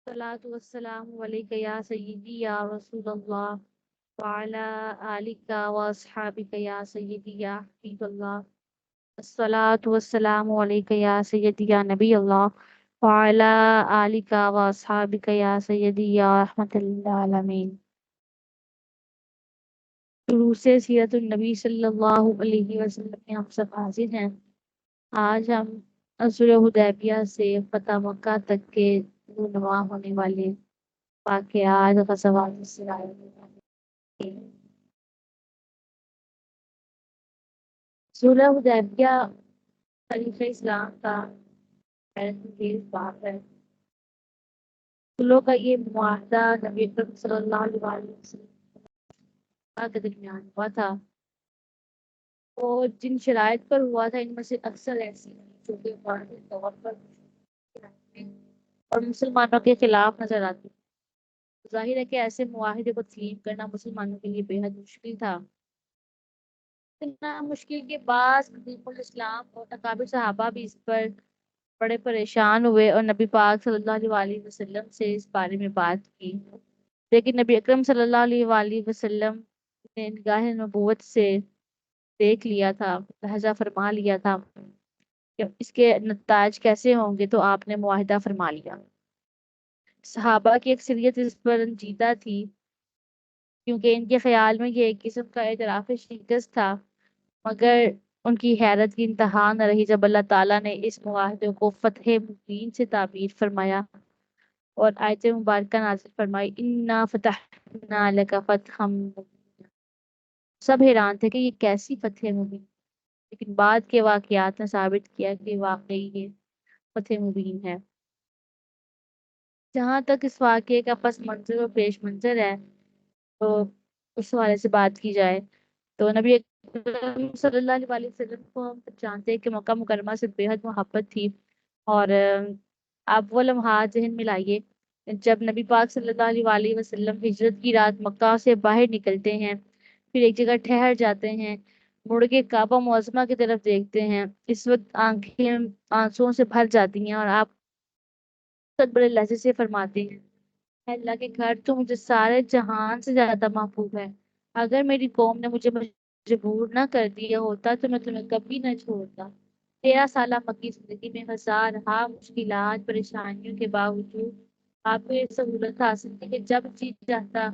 الصلاۃ والسلام علیک یا سیدی یا رسول اللہ وعلی آلک و اصحابک یا سیدی یا حبیب اللہ. الصلاۃ والسلام علیک یا سیدی یا نبی اللہ وعلی آلک و اصحابک یا سیدی یا رحمت للعالمین. دروس سیرت النبی صلی اللہ علیہ وسلم میں ہم سب حاضر ہیں. آج ہم صلح حدیبیہ سے فتح مکہ تک کے رونما ہونے والے واقعات غزوات سے رائے ہیں. صلح حدیبیہ تاریخ اسلام کا حیرت انگیز باب ہے. صلح کا یہ معاہدہ نبی اکرم صلی اللہ علیہ وسلم کے درمیان ہوا تھا، اور جن شرائط پر ہوا تھا ان میں سے اکثر ایسی ہیں جو کہ واضح طور پر اور مسلمانوں کے خلاف نظر آتی. ظاہر ہے کہ ایسے معاہدے کو تسلیم کرنا مسلمانوں کے لیے بے حد مشکل تھا. اتنا مشکل کے بعد قدیم الاسلام اور اکابر صحابہ بھی اس پر بڑے پریشان ہوئے اور نبی پاک صلی اللہ علیہ وسلم سے اس بارے میں بات کی. لیکن نبی اکرم صلی اللہ علیہ وسلم نے نگاہ نبوت سے دیکھ لیا تھا، لہذا فرما لیا تھا کہ اس کے نتائج کیسے ہوں گے، تو آپ نے معاہدہ فرما لیا. صحابہ کی اکثریت اس پر رنجیدہ تھی، کیونکہ ان کے خیال میں یہ ایک قسم کا اعتراف شکست تھا. مگر ان کی حیرت کی انتہا نہ رہی جب اللہ تعالیٰ نے اس معاہدے کو فتح مبین سے تعبیر فرمایا اور آیت مبارکہ نازل فرمائی، انا فتحنا لک فتحا مبینا. سب حیران تھے کہ یہ کیسی فتح مبین، لیکن بعد کے واقعات نے ثابت کیا کہ واقعی یہ فتح مبین ہے. جہاں تک اس واقعے کا پس منظر اور پیش منظر ہے تو اس حوالے سے بات کی جائے تو نبی اکرم صلی اللہ علیہ وسلم کو ہم جانتے ہیں کہ مکہ مکرمہ سے بے حد محبت تھی. اور آپ وہ لمحات ذہن میں لائیے جب نبی پاک صلی اللہ علیہ وسلم ہجرت کی رات مکہ سے باہر نکلتے ہیں، پھر ایک جگہ ٹھہر جاتے ہیں، مڑ کے کعبہ معظمہ کی طرف دیکھتے ہیں. اس وقت آنکھیں آنسوؤں سے بھر جاتی ہیں اور آپ سب بڑے لہجے سے فرماتے ہیں، اے اللہ کے گھر تو مجھے سارے جہان سے زیادہ محبوب ہے. اگر میری قوم نے مجھے مجبور نہ کر دیا ہوتا تو میں تمہیں کبھی نہ چھوڑتا. 13 سالہ مکی زندگی میں ہزارہا مشکلات پریشانیوں کے باوجود آپ کو یہ سہولت حاصل تھی کہ جب جی چاہتا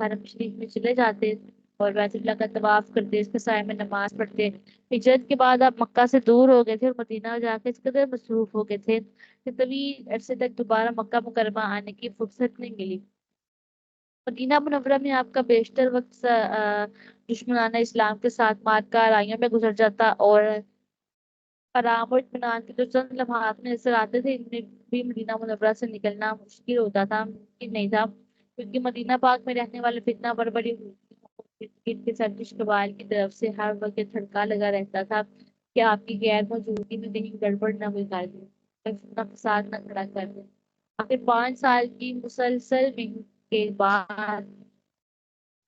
حرم شریف میں چلے جاتے اور بیت اللہ کا طواف کرتے، اس کے سائے میں نماز پڑھتے. ہجرت کے بعد آپ مکہ سے دور ہو گئے تھے اور مدینہ جا کے اس قدر مصروف ہو گئے تھے کہ طویل عرصے تک دوبارہ مکہ مکرمہ آنے کی فرصت نہیں ملی. مدینہ منورہ میں آپ کا بیشتر وقت دشمنان اسلام کے ساتھ مارکہ آرائیوں میں گزر جاتا، اور آرام اور اطمینان کے جو چند لمحات میں نظر آتے تھے ان میں بھی مدینہ منورہ سے نکلنا مشکل ہوتا تھا، ممکن نہیں تھا، کیونکہ مدینہ پاک میں رہنے والے فتنہ بربری کے سردش قبائل کی طرف سے ہر وقت تھڑکا لگا رہتا تھا کہ آپ کی غیر موجودگی میں کہیں گڑبڑ نہ ہوئی کر دیں، فتنہ فساد نہ کھڑا کر دیں. آخر 5 سال کی مسلسل محنت کے بعد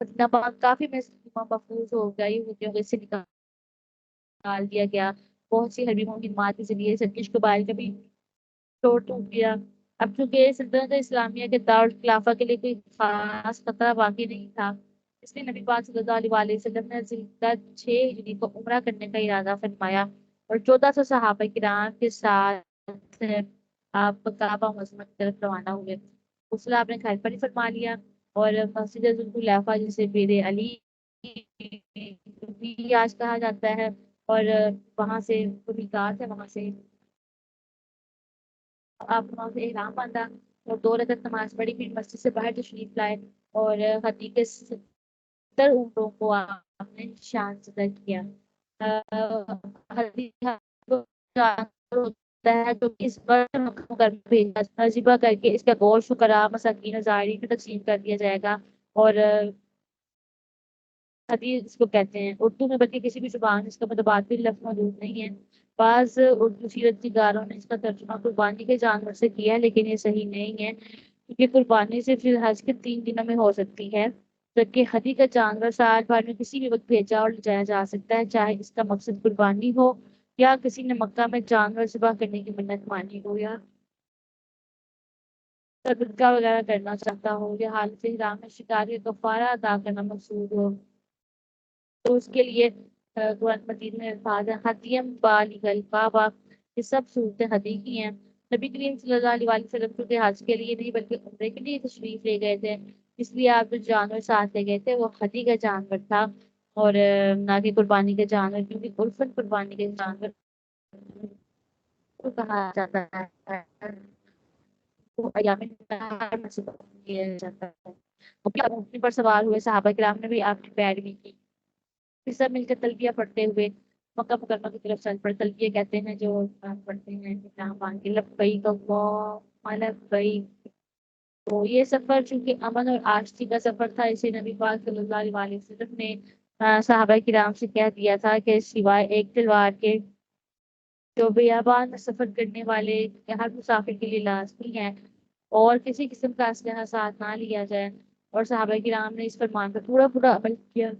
مدینہ پاک کافی محفوظ ہو گیا. یہودیوں کو اس سے نکال دیا گیا. بہت سی حربی مہمات کے ذریعے سرکش قبائل کا بھی توڑ ٹوٹ گیا. اب چونکہ سلطنت اسلامیہ کے دارالخلافہ کے لیے کوئی خاص خطرہ باقی نہیں تھا، اس لیے نبی پاک صلی اللہ علیہ وسلم نے ذوالحجہ 6 ہجری کو عمرہ کرنے کا ارادہ فرمایا اور 1400 صحابہ کرام کے ساتھ آپ کعبہ معظمہ کی طرف روانہ ہوئے. غسل آپ نے گھر پر ہی فرما لیا اور مسجد ذوالخلافہ جسے بیر علی بھی آج کہا جاتا ہے، اور وہاں سے میقات ہے، وہاں سے آپ وہاں سے احرام باندھا اور 2 رکعت نماز پڑھی، پھر مسجد سے باہر تشریف لائے اور حدیقے کے 70 اونٹوں کو آپ نے شان زدہ کیا. ہوتا ہے جو اس پر ذبح کر کے اس کا گوشت فقراء مساکین زائرین کو تقسیم کر دیا جائے گا. اور حدیث اس کو کہتے ہیں اردو میں، بلکہ کسی بھی زبان میں اس کا متبادل لفظ موجود نہیں ہے. بعض اردو سیرت نگاروں نے اس کا ترجمہ قربانی کے جانور سے کیا ہے، لیکن یہ صحیح نہیں ہے. یہ قربانی صرف ذی الحج کے 3 دنوں میں ہو سکتی ہے، جبکہ ہدی کا جانور سال بھر میں کسی بھی وقت بھیجا اور لے جایا جا سکتا ہے، چاہے اس کا مقصد قربانی ہو یا کسی نے مکہ میں جانور ذبح کرنے کی منت مانی ہو یا صدقہ وغیرہ کرنا چاہتا ہو یا حالت احرام میں شکار کا کفارہ ادا کرنا مقصود ہو، تو اس کے لیے قرآن مجید میں الفاظ ہیں ہدیم بالغ الکعبہ، یہ سب صورتیں ہدی کی ہیں۔ نبی کریم صلی اللہ علیہ وسلم چونکہ حج کے لیے نہیں بلکہ عمرے کے لیے تشریف لے گئے تھے، اس لیے آپ جو جانور ساتھ لے گئے تھے وہ ہدی کا جانور تھا، اور نہ کہ قربانی کا جانور، کیونکہ عرفاً قربانی کے جانور کو کہا جاتا ہے، وہ ایام نحر میں سے کیا جاتا ہے۔ اونٹنی پر سوار ہوئے صحابہ کرام نے بھی آپ کی پیروی کی، پھر سب مل کر تلبیہ پڑھتے ہوئے مکہ مکرمہ کی طرف چل پڑے۔ تلبیہ کہتے ہیں جو پڑھتے ہیں احرام باندھ کے، لبیک اللہم لبیک۔ تو یہ سفر چونکہ امن اور آشتی کا سفر تھا، اسے نبی پاک صلی اللہ علیہ وسلم نے صحابہ کرام سے کہہ دیا تھا کہ سوائے ایک تلوار کے جو بیابان میں سفر کرنے والے ہر مسافر کے لیے لازمی ہے، اور کسی قسم کا اسلحہ ساتھ نہ لیا جائے، اور صحابہ کرام نے اس فرمان پر پورا پورا عمل کیا۔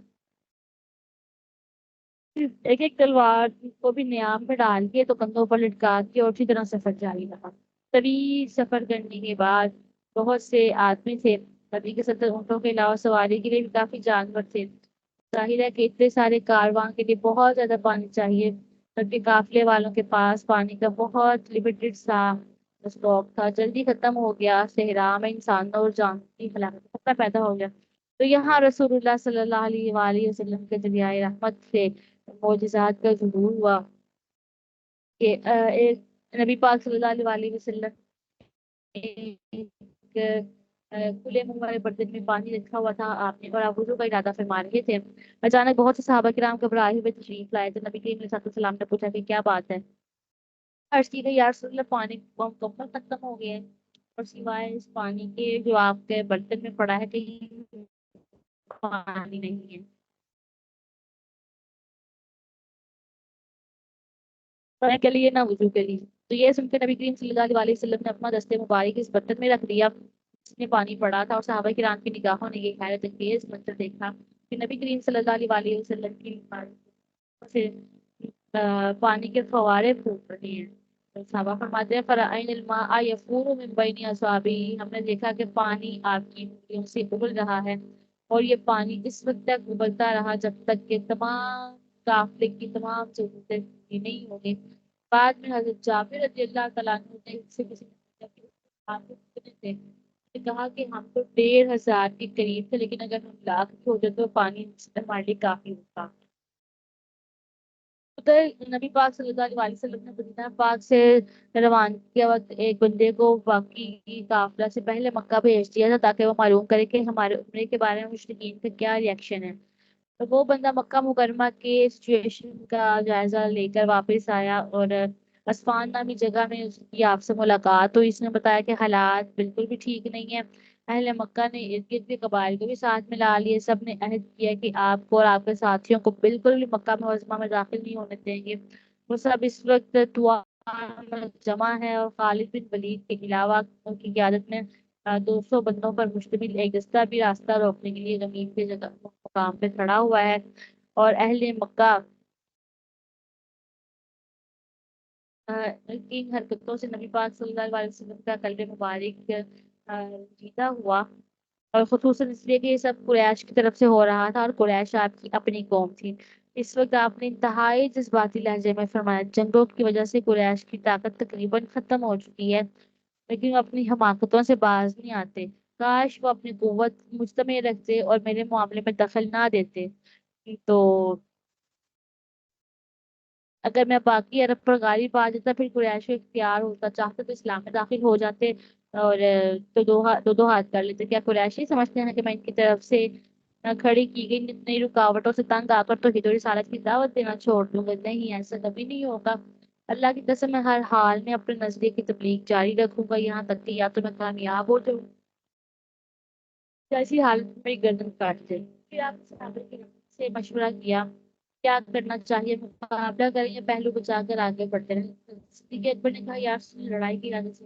ایک ایک تلوار کو بھی نیام میں ڈال کے تو کندھوں پر لٹکا کے اور اسی طرح سفر جاری رہا۔ طویل سفر کرنے کے بعد بہت سے آدمی تھے، نبی کے 70 اونٹوں کے علاوہ سواری کے لیے بھی کافی جانور تھے۔ ظاہر ہے کہ اتنے سارے کارواں کے لیے بہت زیادہ پانی چاہیے، جبکہ قافلے والوں کے پاس پانی کا بہت لمیٹڈ سا اسٹاک تھا، جلدی ختم ہو گیا، صحرا میں انسانوں اور جانوروں کی ہلاکت کا خطرہ پیدا ہو گیا۔ تو یہاں رسول اللہ صلی اللہ علیہ وآلہ وسلم کے دریائے رحمت سے معجزات کا ظہور ہوا کہ ایک نبی پاک صلی اللہ علیہ وسلم ایک کھلے منہ والے برتن میں پانی رکھا ہوا تھا، آپ نے اور آپ وضو کا ارادہ فرما رہے تھے، اچانک بہت سے صحابہ کرام گھبرائے ہوئے تشریف لائے، تو نبی کریم علیہ السلام نے پوچھا کہ کیا بات ہے؟ عرض کی گئی یا رسول اللہ پانی مکمل ختم ہو گیا ہے، اور سوائے اس پانی کے جو آپ کے برتن میں پڑا ہے کہیں پانی نہیں ہے۔ نہ کے لیے نہ وضو کے لیے، تو یہ سن کے نبی کریم صلی اللہ علیہ وسلم نے اپنا دستے مبارک اس برتن میں رکھ دیا جس میں پانی پڑا تھا، اور صحابہ کرام کی نگاہوں نے یہ حیرت انگیز منظر دیکھا کہ نبی کریم صلی اللہ علیہ وسلم کی سے پانی کے فوارے پھوٹ رہے ہیں۔ تو صحابہ فرماتے ہیں فرأینا الماء یفور من بین اصابعہ، ہم نے دیکھا کہ پانی آپ کی انگلیوں سے ابل رہا ہے، اور یہ پانی اس وقت تک ابلتا رہا جب تک کہ تمام قافلے کی تمام ضرورتیں پوری نہیں ہو گئی۔ بعد میں حضرت جابر رضی اللہ تعالیٰ عنہ نے سے کسی نے پوچھا کہ آپ کتنے تھے؟ نے کہا کہ ہم تو 1,500 کے قریب تھے، لیکن اگر ہم لاکھ بھی ہو جائے تو پانی ہمارے لیے کافی ہوتا۔ ادھر نبی پاک صلی اللہ علیہ وسلم نے مدینہ پاک سے روانگی کے وقت ایک بندے کو باقی قافلہ سے پہلے مکہ بھیج دیا تھا تاکہ وہ معلوم کرے کہ ہمارے عمرے کے بارے میں مشرکین کا کیا ریئیکشن ہے۔ تو وہ بندہ مکہ مکرمہ کے سچویشن کا جائزہ لے کر واپس آیا، اور اسفان نامی جگہ میں اس کی آپ سے ملاقات تو اس نے بتایا کہ حالات بالکل بھی ٹھیک نہیں ہے۔ اہل مکہ نے ارد گرد کے قبائل کو بھی ساتھ ملا لیے، سب نے عہد کیا کہ آپ کو اور آپ کے ساتھیوں کو بالکل بھی مکہ معظمہ میں داخل نہیں ہونے دیں گے۔ وہ سب اس وقت طویٰ میں جمع ہے، اور خالد بن ولید کے علاوہ ان کی قیادت میں 200 بندوں پر مشتمل ایک دستہ بھی راستہ روکنے کے لیے زمین پہ جگہ مقام پہ کھڑا ہوا ہے، اور اہل مکہ کی ان حرکتوں سے نبی پاک صلی اللہ علیہ وسلم کا قلب مبارک جیتا ہوا، اور خصوصاً اس لیے کہ یہ سب قریش کی طرف سے ہو رہا تھا، اور قریش آپ کی اپنی قوم تھی۔ اس وقت آپ نے انتہائی جذباتی لہجے میں فرمایا جنگوں کی وجہ سے قریش کی طاقت تقریباً ختم ہو چکی ہے، لیکن وہ اپنی حماقتوں سے باز نہیں آتے، کاش وہ اپنی قوت مجتمع رکھتے اور میرے معاملے میں دخل نہ دیتے، تو اگر میں باقی عرب پر غالب آ جاتا پھر قریش کو اختیار ہوتا، چاہتے تو اسلام میں داخل ہو جاتے، اور تو دو ہاتھ کر لیتے۔ کیا قریشی سمجھتے ہیں کہ میں ان کی طرف سے کھڑی کی گئی نئی رکاوٹوں سے تنگ آ کر تو ہدوئی رسالت کی دعوت دینا چھوڑ دوں گا؟ نہیں، ایسا کبھی نہیں ہوگا۔ اللہ کی قسم میں ہر حال میں اپنے نظریے کی تبلیغ جاری رکھوں گا، یہاں تک کہ یا تو میں کامیاب ہو جاؤں یا ایسی حالت میں میری گردن کاٹ جائے۔ پھر آپ نے صحابہ کرام سے مشورہ کیا کیا کرنا چاہیے، مقابلہ کریں یا پہلو بچا کر آگے بڑھتے رہیں؟ صدیق اکبر نے کہا یا رسول اللہ، لڑائی کی ارادے سے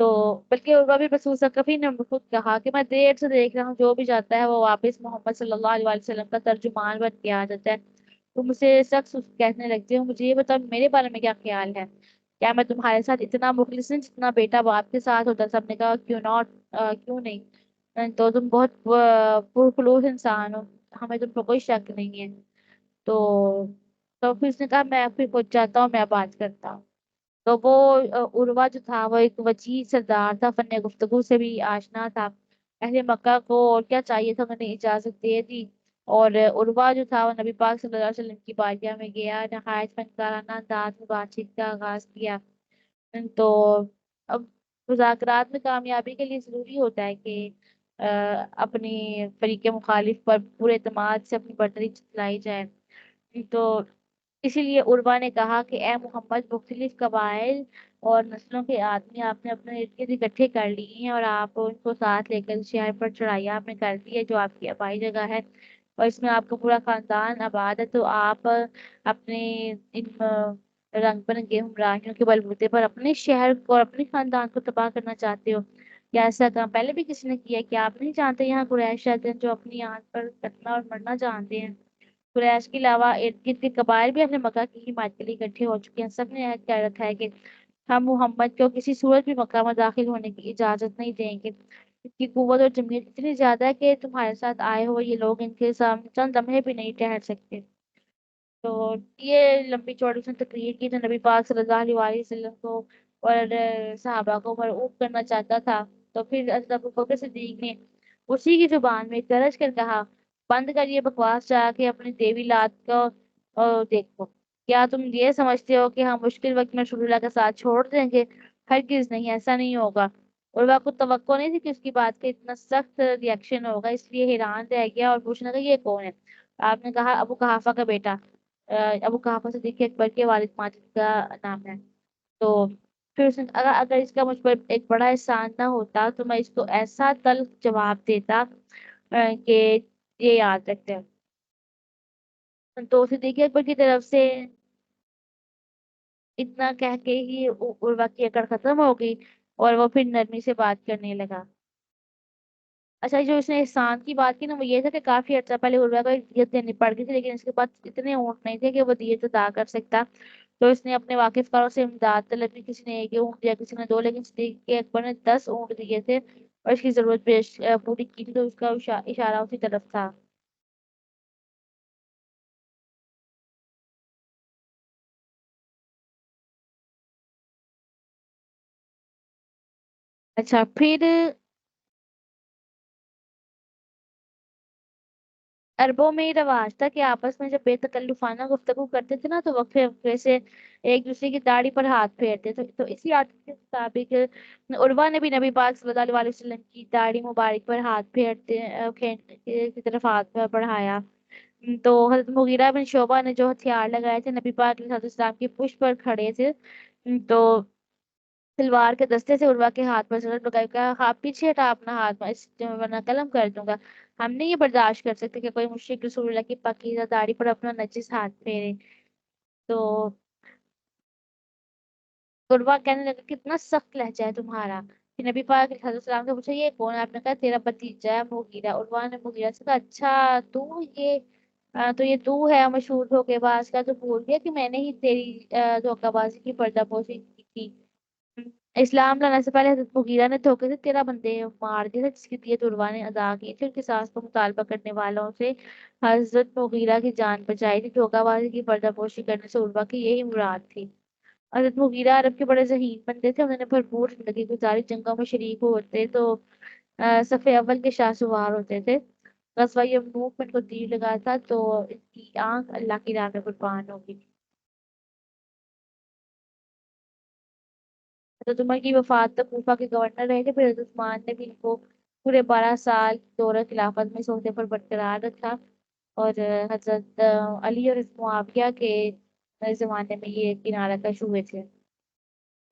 تو بلکہ عروہ بھی رسول ثقفی نے خود کہا کہ میں دیر سے دیکھ رہا ہوں جو بھی جاتا ہے وہ واپس محمد صلی اللہ علیہ وسلم کا ترجمان بن کے آ جاتا ہے۔ تو مجھ سے سخت کہنے لگتے ہو مجھے یہ بتاؤ میرے بارے میں کیا خیال ہے، کیا میں تمہارے ساتھ اتنا مخلص ہوں جتنا بیٹا باپ کے ساتھ ہوتا؟ سب نے کہا کیوں ناٹ، کیوں نہیں، تو تم بہت پرخلوص انسان ہو، ہمیں تم پر کوئی شک نہیں ہے۔ تو تو پھر اس نے کہا میں پھر پہنچ جاتا ہوں، میں بات کرتا ہوں۔ تو وہ عروہ جو تھا وہ ایک وسیع سردار تھا، فن گفتگو سے بھی آشنا تھا۔ اہل مکہ کو اور کیا چاہیے تھا، انہوں نے اجازت دے دی، اور عروہ جو تھا وہ نبی پاک صلی اللہ علیہ وسلم کی بارگاہ میں گیا، نہایت فنکارانہ انداز میں بات چیت کا آغاز کیا۔ تو اب مذاکرات میں کامیابی کے لیے ضروری ہوتا ہے کہ اپنی فریق مخالف پر پورے اعتماد سے اپنی برتری جتلائی جائے۔ تو اسی لیے عربا نے کہا کہ اے محمد، مختلف قبائل اور نسلوں کے آدمی آپ نے اپنے ارد گرد اکٹھے کر لیے ہیں، اور آپ ان کو ساتھ لے کر شہر پر چڑھائی آپ نے کر دی ہے جو آپ کی آبائی جگہ ہے، اور اس میں آپ کا پورا خاندان آباد ہے۔ تو آپ اپنے ان رنگ برنگے ہمراہیوں کے بلبوتے پر اپنے شہر کو اور اپنے خاندان کو تباہ کرنا چاہتے ہو؟ کیا ایسا کام پہلے بھی کسی نے کیا ہے؟ کیا آپ نہیں جانتے یہاں قریش رہتے ہیں جو اپنی آنکھ پر کٹنا اور مرنا جانتے ہیں؟ قریش کے علاوہ ارد گرد کے قبائل بھی اپنے مکہ کی حمایت کے لیے اکٹھے ہو چکے ہیں، سب نے عہد کر رکھا ہے کہ ہم محمد کو کسی صورت بھی مکہ میں داخل ہونے کی اجازت نہیں دیں گے۔ اس کی قوت اور جمعیت اتنی زیادہ ہے کہ تمہارے ساتھ آئے ہوئے یہ لوگ ان کے سامنے چند لمحے بھی نہیں ٹھہر سکتے۔ تو یہ لمبی چوڑی سے تقریر کی تو نبی پاک صلی اللہ علیہ وسلم کو اور صحابہ کو مرعوب کرنا چاہتا تھا۔ تو پھر حضرت ابوبکر صدیق نے اسی کی زبان میں گرج کر کہا بند کر یہ بکواس، جا کے اپنی دیوی لات کو دیکھو، کیا تم یہ سمجھتے ہو کہ ہم مشکل وقت میں رسول اللہ کا ساتھ چھوڑ دیں گے؟ ہرگز نہیں، ایسا نہیں ہوگا۔ عروہ کو توقع نہیں تھی کہ اس کی بات کا اتنا سخت ریئیکشن ہوگا، اس لیے حیران رہ گیا اور پوچھنے لگا یہ کون ہے؟ آپ نے کہا ابو قحافہ کا بیٹا، ابو قحافہ صدیق اکبر کے والد ماجد کا نام ہے۔ تو پھر اس نے اگر اس کا مجھ پر ایک بڑا احسان نہ ہوتا تو میں اس کو ایسا تلخ جواب دیتا کہ یہ یاد رکھتے ہیں۔ تو صدیق اکبر کی طرف سے اتنا کہہ کے ہی عروہ کی اکڑ ختم ہو گئی، اور وہ پھر نرمی سے بات کرنے لگا۔ اچھا، جو اس نے احسان کی بات کی نا، وہ یہ تھا کہ کافی عرصہ پہلے عروہ کو ایک دیت دینی پڑ گئی تھی، لیکن اس کے پاس اتنے اونٹ نہیں تھے کہ وہ دیت ادا کر سکتا۔ تو اس نے اپنے واقف کاروں سے امداد طلب کی، کسی نے ایک اونٹ دیا، کسی نے دو، لیکن صدیق اکبر نے 10 اونٹ دیے تھے، اور اس کی ضرورت پوری کی تھی، تو اس کا اشارہ اسی طرف تھا۔ اچھا، پھر عربوں میں یہ رواج تھا کہ آپس میں جب بے تکلفانہ گفتگو کرتے تھے نا تو وقفے وقفے سے ایک دوسرے کی داڑھی پر ہاتھ پھیرتے تھے، تو اسی عادت کے مطابق عروہ نے بھی نبی پاک صلی اللہ علیہ وسلم کی داڑھی مبارک پر ہاتھ پھیرتے پھیرنے کی طرف ہاتھ بڑھایا۔ تو حضرت مغیرہ بن شعبہ نے جو ہتھیار لگائے تھے نبی پاک علیہ السلام کی پشت پر کھڑے تھے، تو تلوار کے دستے سے عروہ کے ہاتھ پر سرت لگائی، کہا آپ پیچھے ہٹا اپنا ہاتھ، میں اس ورنہ قلم کر دوں گا۔ ہم نہیں یہ برداشت کر سکتے کہ کوئی مشرک رسول اللہ کی پاکیزہ داڑھی پر اپنا نجس ہاتھ پھیرے۔ تو عروہ کہنے لگا کتنا سخت لہجہ ہے تمہارا۔ پھر نبی پاک علیہ السلام سے پوچھا یہ کون ہے؟ آپ نے کہا تیرا بھتیجا ہے مغیرہ۔ عروہ نے مغیرہ سے کہا اچھا تو یہ تو یہ تو ہے مشہور دھوکے باز کا، تو بول دیا کہ میں نے ہی تیری دھوکہ بازی کی پردہ پوشی کی تھی۔ اسلام لانے سے پہلے حضرت مغیرہ نے دھوکے سے 13 بندے مار دیے تھے، جس کی دیت عروہ نے ادا کی تھی، ان کے ساس کو مطالبہ کرنے والوں سے حضرت مغیرہ کی جان بچائی تھی۔ دھوکہ بازی کی پردہ پوشی کرنے سے عروہ کی یہی مراد تھی۔ حضرت مغیرہ عرب کے بڑے ذہین بندے تھے، انہوں نے بھرپور زندگی گزاری، جنگوں میں شریک ہوتے تو صف اول کے شاہ سوار ہوتے تھے۔ غزوہ یرموک میں ان کو تیر لگا تھا تو ان کی آنکھ اللہ کی راہ میں قربان ہو گئی۔ حضرت عمر کی وفات تک کوفہ کے گورنر رہے تھے، پھر حضرت عثمان نے بھی ان کو پورے 12 سال دورہ خلافت میں سوتے پر برقرار رکھا، اور حضرت علی اور حضرت معاویہ کے زمانے میں یہ کنارہ کش ہوئے تھے۔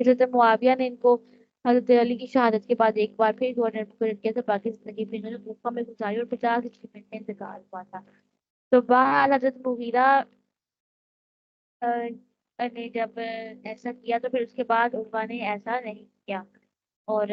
حضرت معاویہ نے ان کو حضرت علی کی شہادت کے بعد ایک بار پھر گورنر مقرر کیا، تو باقی زندگی پھر انہوں نے کوفہ میں گزاری، اور 50 ہجری میں انتقال ہوا تھا۔ تو بہرحال حضرت مغیرہ نے جب ایسا کیا تو پھر اس کے بعد عروہ نے ایسا نہیں کیا۔ اور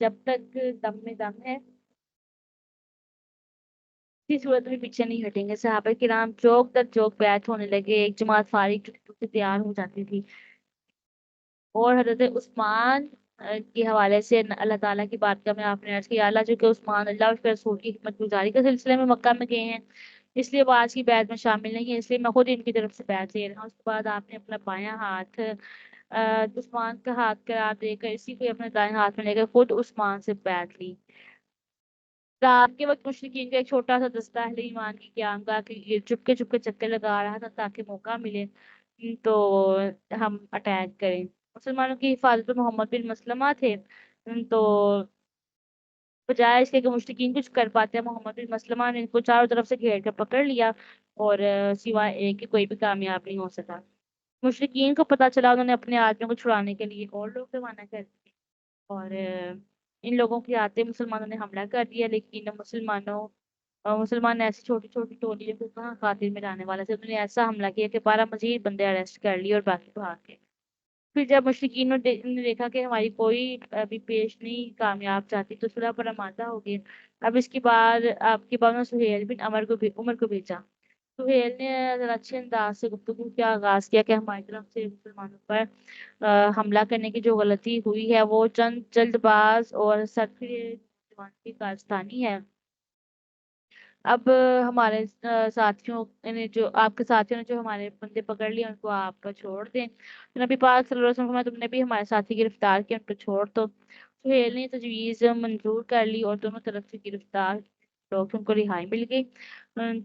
جب تک دم میں دم ہے کسی صورت میں پیچھے نہیں ہٹیں گے۔ صحابہ کرام چوک در چوک بیعت ہونے لگے، ایک جماعت فارغ سے تیار ہو جاتی تھی۔ اور حضرت عثمان کے حوالے سے اللہ تعالیٰ کی بارگاہ میں آپ نے عرض کیا، اللہ جو کہ عثمان اللہ اور اس کے رسول کی خدمت گزاری کے سلسلے میں مکہ میں گئے ہیں، اس لیے وہ آج کی بیعت میں شامل نہیں ہے، اس لیے میں خود ان کی طرف سے بیعت لے رہا ہوں۔ اس کے بعد آپ نے اپنا بایاں ہاتھ عثمان کا ہاتھ قرار دے کر اسی کو اپنے دائیں ہاتھ میں لے کر خود عثمان سے بیعت لی۔ رات کے وقت مشرکین کا ایک چھوٹا سا دستہ اہل ایمان کی قیامگاہ کے چپکے چپکے چکر لگا رہا تھا تاکہ موقع ملے تو ہم اٹیک کریں۔ مسلمانوں کی حفاظت میں محمد بن مسلمہ تھے، تو بجائے اس کے کہ مشرکین کچھ کر پاتے ہیں، محمد بن مسلمہ نے ان کو چاروں طرف سے گھیر کر پکڑ لیا اور سوائے ایک کہ کوئی بھی کامیاب نہیں ہو سکا۔ مشرکین کو پتہ چلا، انہوں نے اپنے آدمیوں کو چھڑانے کے لیے اور لوگ روانہ کر دیے اور ان لوگوں کے آتے مسلمانوں نے حملہ کر دیا، لیکن مسلمان ایسی چھوٹی چھوٹی ٹولیوں کو کہاں خاطر میں لانے والے تھے، انہوں نے ایسا حملہ کیا کہ 12 مزید بندے اریسٹ کر لیے اور باقی بھاگ گئے۔ پھر جب مشرکین نے دیکھا کہ ہماری کوئی ابھی پیش نہیں کامیاب چاہتی تو صلح پر آمادہ ہو گئے۔ اب اس کے بعد آپ کے بعد سہیل بن عمر کو بھیجا۔ سہیل نے ذرا اچھے انداز سے گفتگو کیا، آغاز کیا کہ ہماری طرف سے مسلمانوں پر حملہ کرنے کی جو غلطی ہوئی ہے وہ چند جلد باز اور سرکھے جوان کی کارستانی ہے۔ اب ہمارے ساتھیوں نے جو آپ کے ساتھیوں نے جو ہمارے بندے پکڑ لیے ان کو آپ چھوڑ دیں۔ تو نبی پاک صلی اللہ علیہ وسلم نے فرمایا، تم نے بھی ہمارے ساتھی گرفتار کیا، ان کو چھوڑ دو۔ سہیل نے تجویز منظور کر لی اور دونوں طرف سے گرفتار لوگ ان کو رہائی مل گئی۔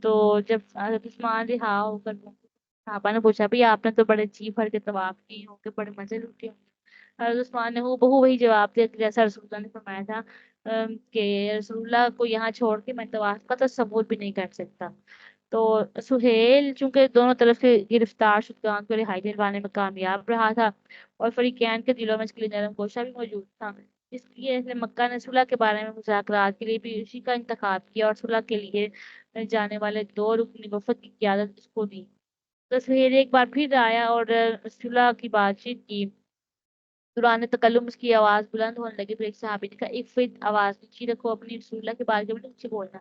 تو جب حضرت عثمان رہا ہو کر صحابہ نے پوچھا، بھی آپ نے تو بڑے جی بھر کے طواف کیے ہوں گے، بڑے مزے لوٹے ہوں گے۔ حضرت عثمان نے بہو وہی جواب دیا جیسا رسول اللہ نے فرمایا تھا کہ رسول اللہ کو یہاں چھوڑ کے میں طواف کا تصور بھی نہیں کر سکتا۔ تو سہیل چونکہ دونوں طرف سے گرفتار شدگان کو رہائی دلوانے میں کامیاب رہا تھا اور فریقین کے دلوں میں اس کے لیے نرم گوشہ بھی موجود تھا، اس لیے اہل مکہ نے صلح کے بارے میں مذاکرات کے لیے بھی اسی کا انتخاب کیا اور صلح کے لیے جانے والے 2 رکنی وفد کی قیادت اس کو دی۔ تو سہیل ایک بار پھر آیا اور صلح کی بات چیت کی۔ دوران تکلم اس کی آواز بلند ہونے لگی تو ایک صحابی نے کہا، ایک فٹ آواز نیچی رکھو، اپنی رسول اللہ کے بارے میں نیچے بولنا۔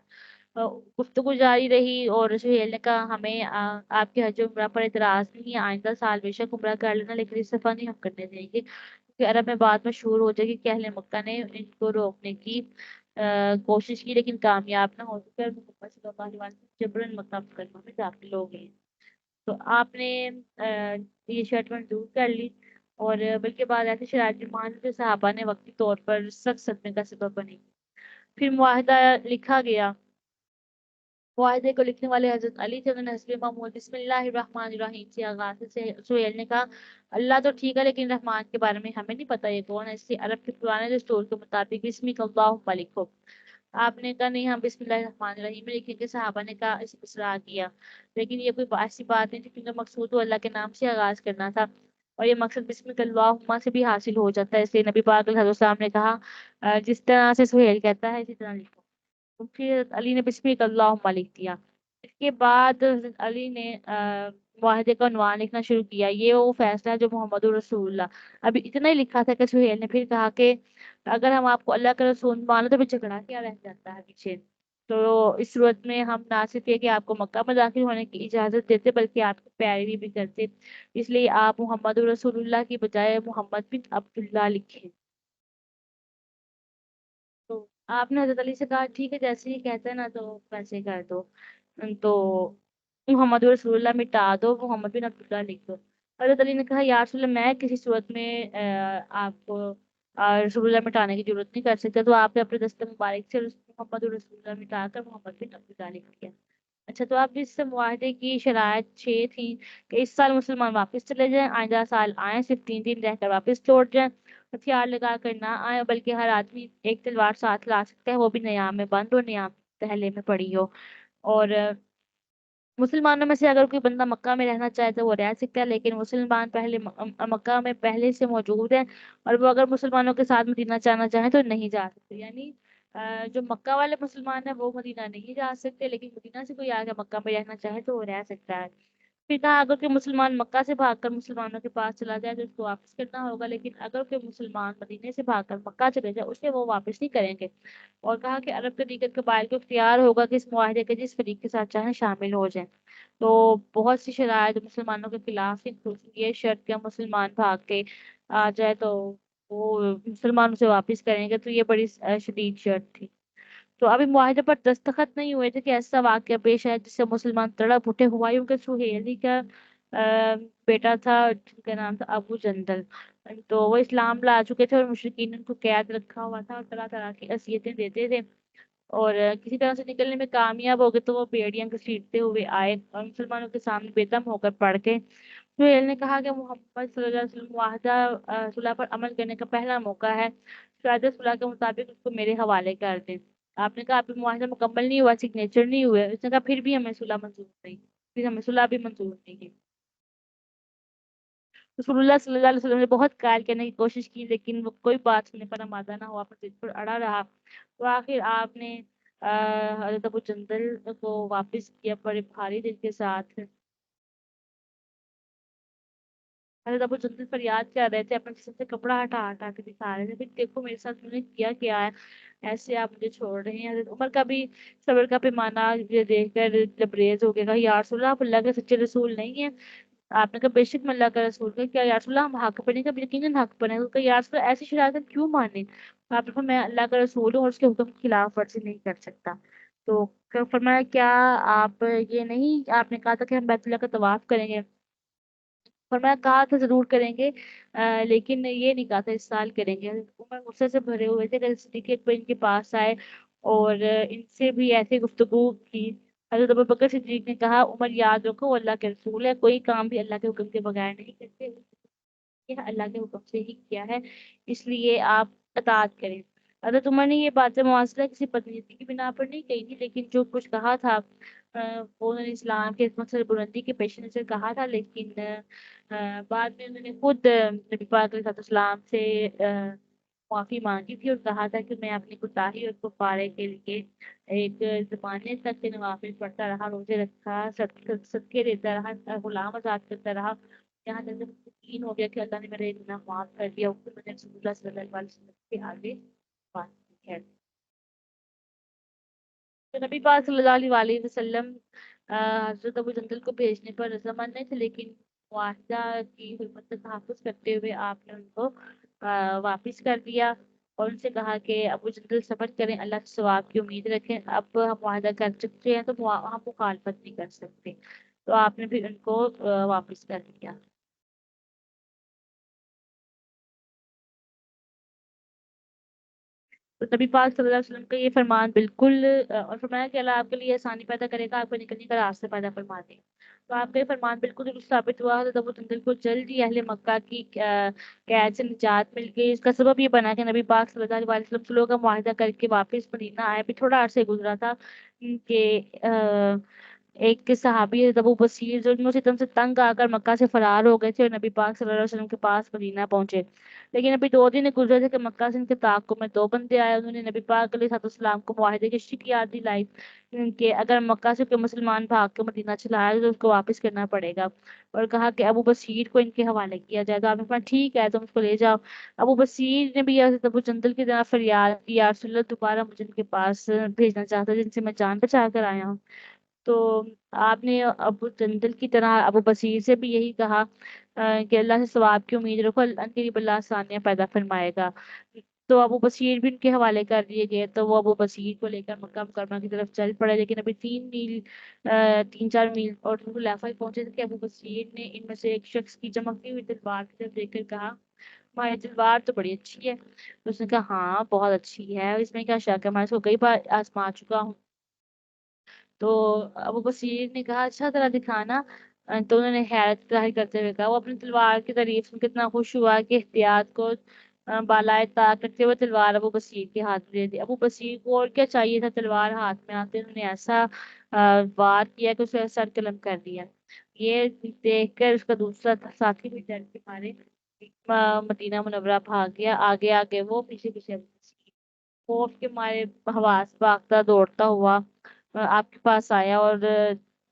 گفتگو جاری رہی اور سہیل نے کہا، ہمیں آپ کے حج عمرہ پر اعتراض نہیں ہے، آئندہ سال بے شک عمرہ کر لینا، لیکن اس دفعہ نہیں ہم کرنے دیں گے کیونکہ عرب میں بات مشہور ہو جائے گی کہ اہل مکہ نے ان کو روکنے کی کوشش کی لیکن کامیاب نہ ہو سکے اور محمد صلی اللہ علیہ وسلم جبرن مکہ مکرمہ میں داخل ہو گئے۔ تو آپ نے یہ شرط منظور کر لی اور بلکہ بعد ایسی شرائط مان جو صحابہ نے وقتی طور پر سخت صدمے کا سبب بنی۔ پھر معاہدہ لکھا گیا۔ معاہدے کو لکھنے والے حضرت علی تھے، انہوں نے حسب معمول بسم اللہ الرحمن الرحیم سے آغاز سے سہیل نے کہا، اللہ تو ٹھیک ہے لیکن رحمان کے بارے میں ہمیں نہیں پتہ یہ کون ہے، اس لیے عرب کے پرانے دستور کے مطابق بسمک اللہم لکھو۔ آپ نے کہا نہیں، ہم بسم اللہ الرحمن الرحیم میں لکھیں گے۔ صحابہ نے کہا اسے اصرار کیا، لیکن یہ کوئی ایسی بات نہیں تھی کیونکہ مقصود تو اللہ کے نام سے آغاز کرنا تھا اور یہ مقصد بسمک اللہم سے بھی حاصل ہو جاتا ہے، اس لیے نبی پاک علیہ السلام نے کہا جس طرح سے سہیل کہتا ہے اسی طرح لکھو۔ تو پھر علی نے بسمک اللہم لکھ دیا۔ اس کے بعد حضرت علی نے معاہدے کا عنوان لکھنا شروع کیا، یہ وہ فیصلہ ہے جو محمد رسول اللہ۔ ابھی اتنا ہی لکھا تھا کہ سہیل نے پھر کہا کہ اگر ہم آپ کو اللہ کا رسول مانو تو پھر جھگڑا کیا رہ جاتا ہے پیچھے۔ تو اس صورت میں ہم نہ صرف یہ کہ آپ کو مکہ میں داخل ہونے کی اجازت دیتے بلکہ آپ کی پیروی بھی کرتے، اس لیے آپ محمد رسول اللہ کی بجائے محمد بن عبداللہ لکھیں۔ تو آپ نے حضرت علی سے کہا ٹھیک ہے جیسے ہی کہتے ہیں نا تو ویسے کر دو، تو محمد رسول اللہ مٹا دو، محمد بن عبداللہ لکھ دو۔ حضرت علی نے کہا یا رسول اللہ میں کسی صورت میں آپ کو رسول اللہ مٹانے کی ضرورت نہیں کر سکتا، تو آپ نے اپنے دست مبارک سے محمد رسول اللہ مٹا کر محمد بن عبداللہ لکھ دیا۔ اچھا، تو اب اس معاہدے کی شرائط 6 تھیں کہ اس سال مسلمان واپس چلے جائیں، آئندہ سال آئیں، صرف 3 دن رہ کر واپس لوٹ جائیں، ہتھیار لگا کر نہ آئے بلکہ ہر آدمی ایک تلوار ساتھ لا سکتا ہے، وہ بھی نیام میں بند ہو، نیام پہلے میں پڑی ہو، اور مسلمانوں میں سے اگر کوئی بندہ مکہ میں رہنا چاہے تو وہ رہ سکتا ہے، لیکن مسلمان پہلے مکہ میں پہلے سے موجود ہیں اور وہ اگر مسلمانوں کے ساتھ مدینہ جانا چاہیں تو نہیں جا سکتے، یعنی جو مکہ والے مسلمان ہیں وہ مدینہ نہیں جا سکتے، لیکن مدینہ سے کوئی آگے مکہ میں رہنا چاہے تو وہ رہ سکتا ہے۔ پھر کہا اگر کوئی مسلمان مکہ سے بھاگ کر مسلمانوں کے پاس چلا جائے تو اس کو واپس کرنا ہوگا، لیکن اگر کوئی مسلمان مدینے سے بھاگ کر مکہ چلے جائے اسے وہ واپس نہیں کریں گے۔ اور کہا کہ عرب کے دیگر قبائل کو اختیار ہوگا کہ اس معاہدے کے جس فریق کے ساتھ چاہیں شامل ہو جائیں۔ تو بہت سی شرائط مسلمانوں کے خلاف تھی، خصوصاً یہ شرط کہ مسلمان بھاگ کے آ جائے تو وہ مسلمان اسے واپس کریں گے، تو یہ بڑی شدید شرط تھی۔ تو ابھی معاہدے پر دستخط نہیں ہوئے تھے کہ ایسا واقعہ پیش ہے جس سے مسلمان تڑپ اٹھے۔ ہمایوں کے سہیلی کا بیٹا تھا جن کا نام تھا ابو جندل، تو وہ اسلام لا چکے تھے اور مشرکین نے ان کو قید رکھا ہوا تھا اور طرح طرح کی اذیتیں دیتے تھے، اور کسی طرح سے نکلنے میں کامیاب ہو گئے تو وہ بیڑیاں گھسیٹتے ہوئے آئے اور مسلمانوں کے سامنے بے دم ہو کر پڑ گئے۔ سہیل نے کہا کہ محمد صلی اللہ علیہ وسلم معاہدہ صلح پر عمل کرنے کا پہلا موقع ہے، شاید صلح کے مطابق اس کو میرے حوالے کر دیں۔ آپ نے کہا ابھی معاہدہ مکمل نہیں ہوا، سگنیچر نہیں ہوئے، اس نے کہا پھر بھی ہمیں صلح منظور نہیں، پھر ہمیں صلح بھی منظور نہیں ہے۔ رسول اللہ صلی اللہ علیہ وسلم نے بہت قائل کرنے کی کوشش کی لیکن وہ کوئی بات سننے پر آمادہ نہ ہوا، اپنے ضد پر اڑا رہا۔ تو آخر آپ نے حضرت ابو جندل کو واپس کیا بڑے بھاری دل کے ساتھ۔ حضرت ابو جندل فریاد کر رہے تھے، اپنے جسم سے کپڑا ہٹا ہٹا کے دکھا رہے تھے، پھر دیکھو میرے ساتھ انہوں نے کیا کیا ہے، ایسے آپ مجھے چھوڑ رہے ہیں۔ حضرت عمر کا بھی صبر کا پیمانہ یہ دیکھ کر لبریز ہو گیا، کہا یا رسول اللہ، آپ اللہ کے سچے رسول نہیں ہیں؟ آپ نے کہا بے شک میں اللہ کا رسول ہے، کیا یا رسول اللہ ہم حق پر نہیں؟ کہا یقیناً حق پر ہے۔ تو کہا یا رسول اللہ ایسی شرائط ہم کیوں مانے؟ آپ نے فرمایا میں اللہ کا رسول ہوں اور اس کے حکم کی خلاف ورزی نہیں کر سکتا۔ تو فرمایا کیا آپ یہ نہیں، آپ نے کہا تھا کہ ہم بیت اللہ کا طواف کریں گے؟ فرمایا کہا تھا ضرور کریں گے، لیکن یہ نہیں کہا تھا اس سال کریں گے۔ عمر غصے سے بھرے ہوئے تھے کہ صدیق اکبر ان کے پاس آئے اور ان سے بھی ایسے گفتگو کی۔ حضرت ابوبکر صدیق نے کہا عمر یاد رکھو وہ اللہ کے رسول ہے، کوئی کام بھی اللہ کے حکم کے بغیر نہیں کرتے، یہ اللہ کے حکم سے ہی کیا ہے، اس لیے آپ اطاعت کریں۔ حضرت عمر نے یہ باتیں مواصلہ کسی بدنیتی کی بنا پر نہیں کہی تھی، لیکن جو کچھ کہا تھا وہ انہوں نے اسلام کے مقصد بلندی کے پیش نظر کہا تھا، لیکن بعد میں انہوں نے خود نبی پاک علیہ السلام سے معافی مانگی تھی اور کہا تھا کہ میں اپنی کوتاہی اور کفارے کے لیے ایک زمانے تک نوافل پڑھتا رہا، روزے رکھا، صدقے دیتا رہا، غلام آزاد کرتا رہا، یہاں تک جب یقین ہو گیا کہ اللہ نے میرے گناہ معاف کر دیا، پھر میں نے رسول اللہ صلی اللہ علیہ وسلم کے آگے بات کی ہے۔ تو نبی پاک صلی اللہ علیہ وسلم حضرت ابو جندل کو بھیجنے پر رضامند نہیں تھے، لیکن معاہدہ کی حرمت کا تحفظ کرتے ہوئے آپ نے ان کو واپس کر دیا اور ان سے کہا کہ ابو جندل صبر کریں، اللہ سے ثواب کی امید رکھیں، اب ہم معاہدہ کر چکے ہیں تو ہم مخالفت نہیں کر سکتے۔ تو آپ نے بھی ان کو واپس کر دیا۔ تو نبی پاک صلی اللہ علیہ وسلم کا یہ فرمان بالکل اور فرمایا کہ اللہ آپ کے لیے آسانی پیدا کرے گا، آپ کو نکلنے کا راستہ پیدا فرما دے گا۔ تو آپ کا یہ فرمان بالکل درست ثابت ہوا، حضرت ابو جندل کو جلد ہی اہل مکہ کی قید سے نجات مل گئی۔ اس کا سبب یہ بنا کہ نبی پاک صلی اللہ علیہ وسلم صلح کا معاہدہ کر کے واپس مدینہ آئے، پھر تھوڑا عرصے گزرا تھا کہ ایک صحابی حضرت ابو بصیر جو انہوں سے تنگ آ کر مکہ سے فرار ہو گئے تھے اور نبی پاک صلی اللہ علیہ وسلم کے پاس مدینہ پہنچے، لیکن ابھی 2 دن گزرے تھے کہ مکہ سے ان کے تعاقب میں 2 بندے آئے، انہوں نے نبی پاک علیہ السلام کو معاہدے کی شک یاد دلائی کہ اگر مکہ سے کوئی مسلمان بھاگ کے مدینہ چلا آئے تو اس کو واپس کرنا پڑے گا، اور کہا کہ ابو بصیر کو ان کے حوالے کیا جائے گا۔ آپ نے کہا ٹھیک ہے تم اس کو لے جاؤ۔ ابو بصیر نے بھی حضرت ابو جندل کی طرح فریاد کی یا رسول اللہ دوبارہ مجھے ان کے پاس بھیجنا چاہتا ہے جن سے میں جان بچا کر آیا ہوں۔ تو آپ نے ابو جندل کی طرح ابو بصیر سے بھی یہی کہا کہ اللہ سے ثواب کی امید رکھو، اللہ قریب اللہ آسانیاں پیدا فرمائے گا۔ تو ابو بصیر بھی ان کے حوالے کر دیے گئے، تو وہ ابو بصیر کو لے کر مکہ مکرمہ کی طرف چل پڑے، لیکن ابھی 3 4 میل اور حلیفہ پہنچے تھے کہ ابو بصیر نے ان میں سے ایک شخص کی چمکتی ہوئی تلوار کی طرف دیکھ کر کہا ہماری تلوار تو بڑی اچھی ہے۔ تو اس نے کہا ہاں بہت اچھی ہے، اس میں کیا شک ہے، میں اس کو کئی بار آزما چکا ہوں۔ تو ابو بصیر نے کہا اچھا ذرا دکھانا۔ تو انہوں نے حیرت ظاہر کرتے ہوئے کہا، وہ اپنی تلوار کی تعریف میں کتنا خوش ہوا کہ احتیاط کو بالائے طاق کرتے ہوئے تلوار ابو بصیر کے ہاتھ میں دے دی۔ ابو بصیر کو اور کیا چاہیے تھا، تلوار ہاتھ میں آتے انہوں نے ایسا وار کیا کہ اسے سر قلم کر دیا۔ یہ دیکھ کر اس کا دوسرا ساتھی بھی ڈر کے مارے مدینہ منورہ بھاگ گیا، آگے آگے وہ پیچھے پیچھے ابو بصیر۔ خوف کے مارے حواس باختہ دوڑتا ہوا آپ کے پاس آیا اور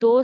2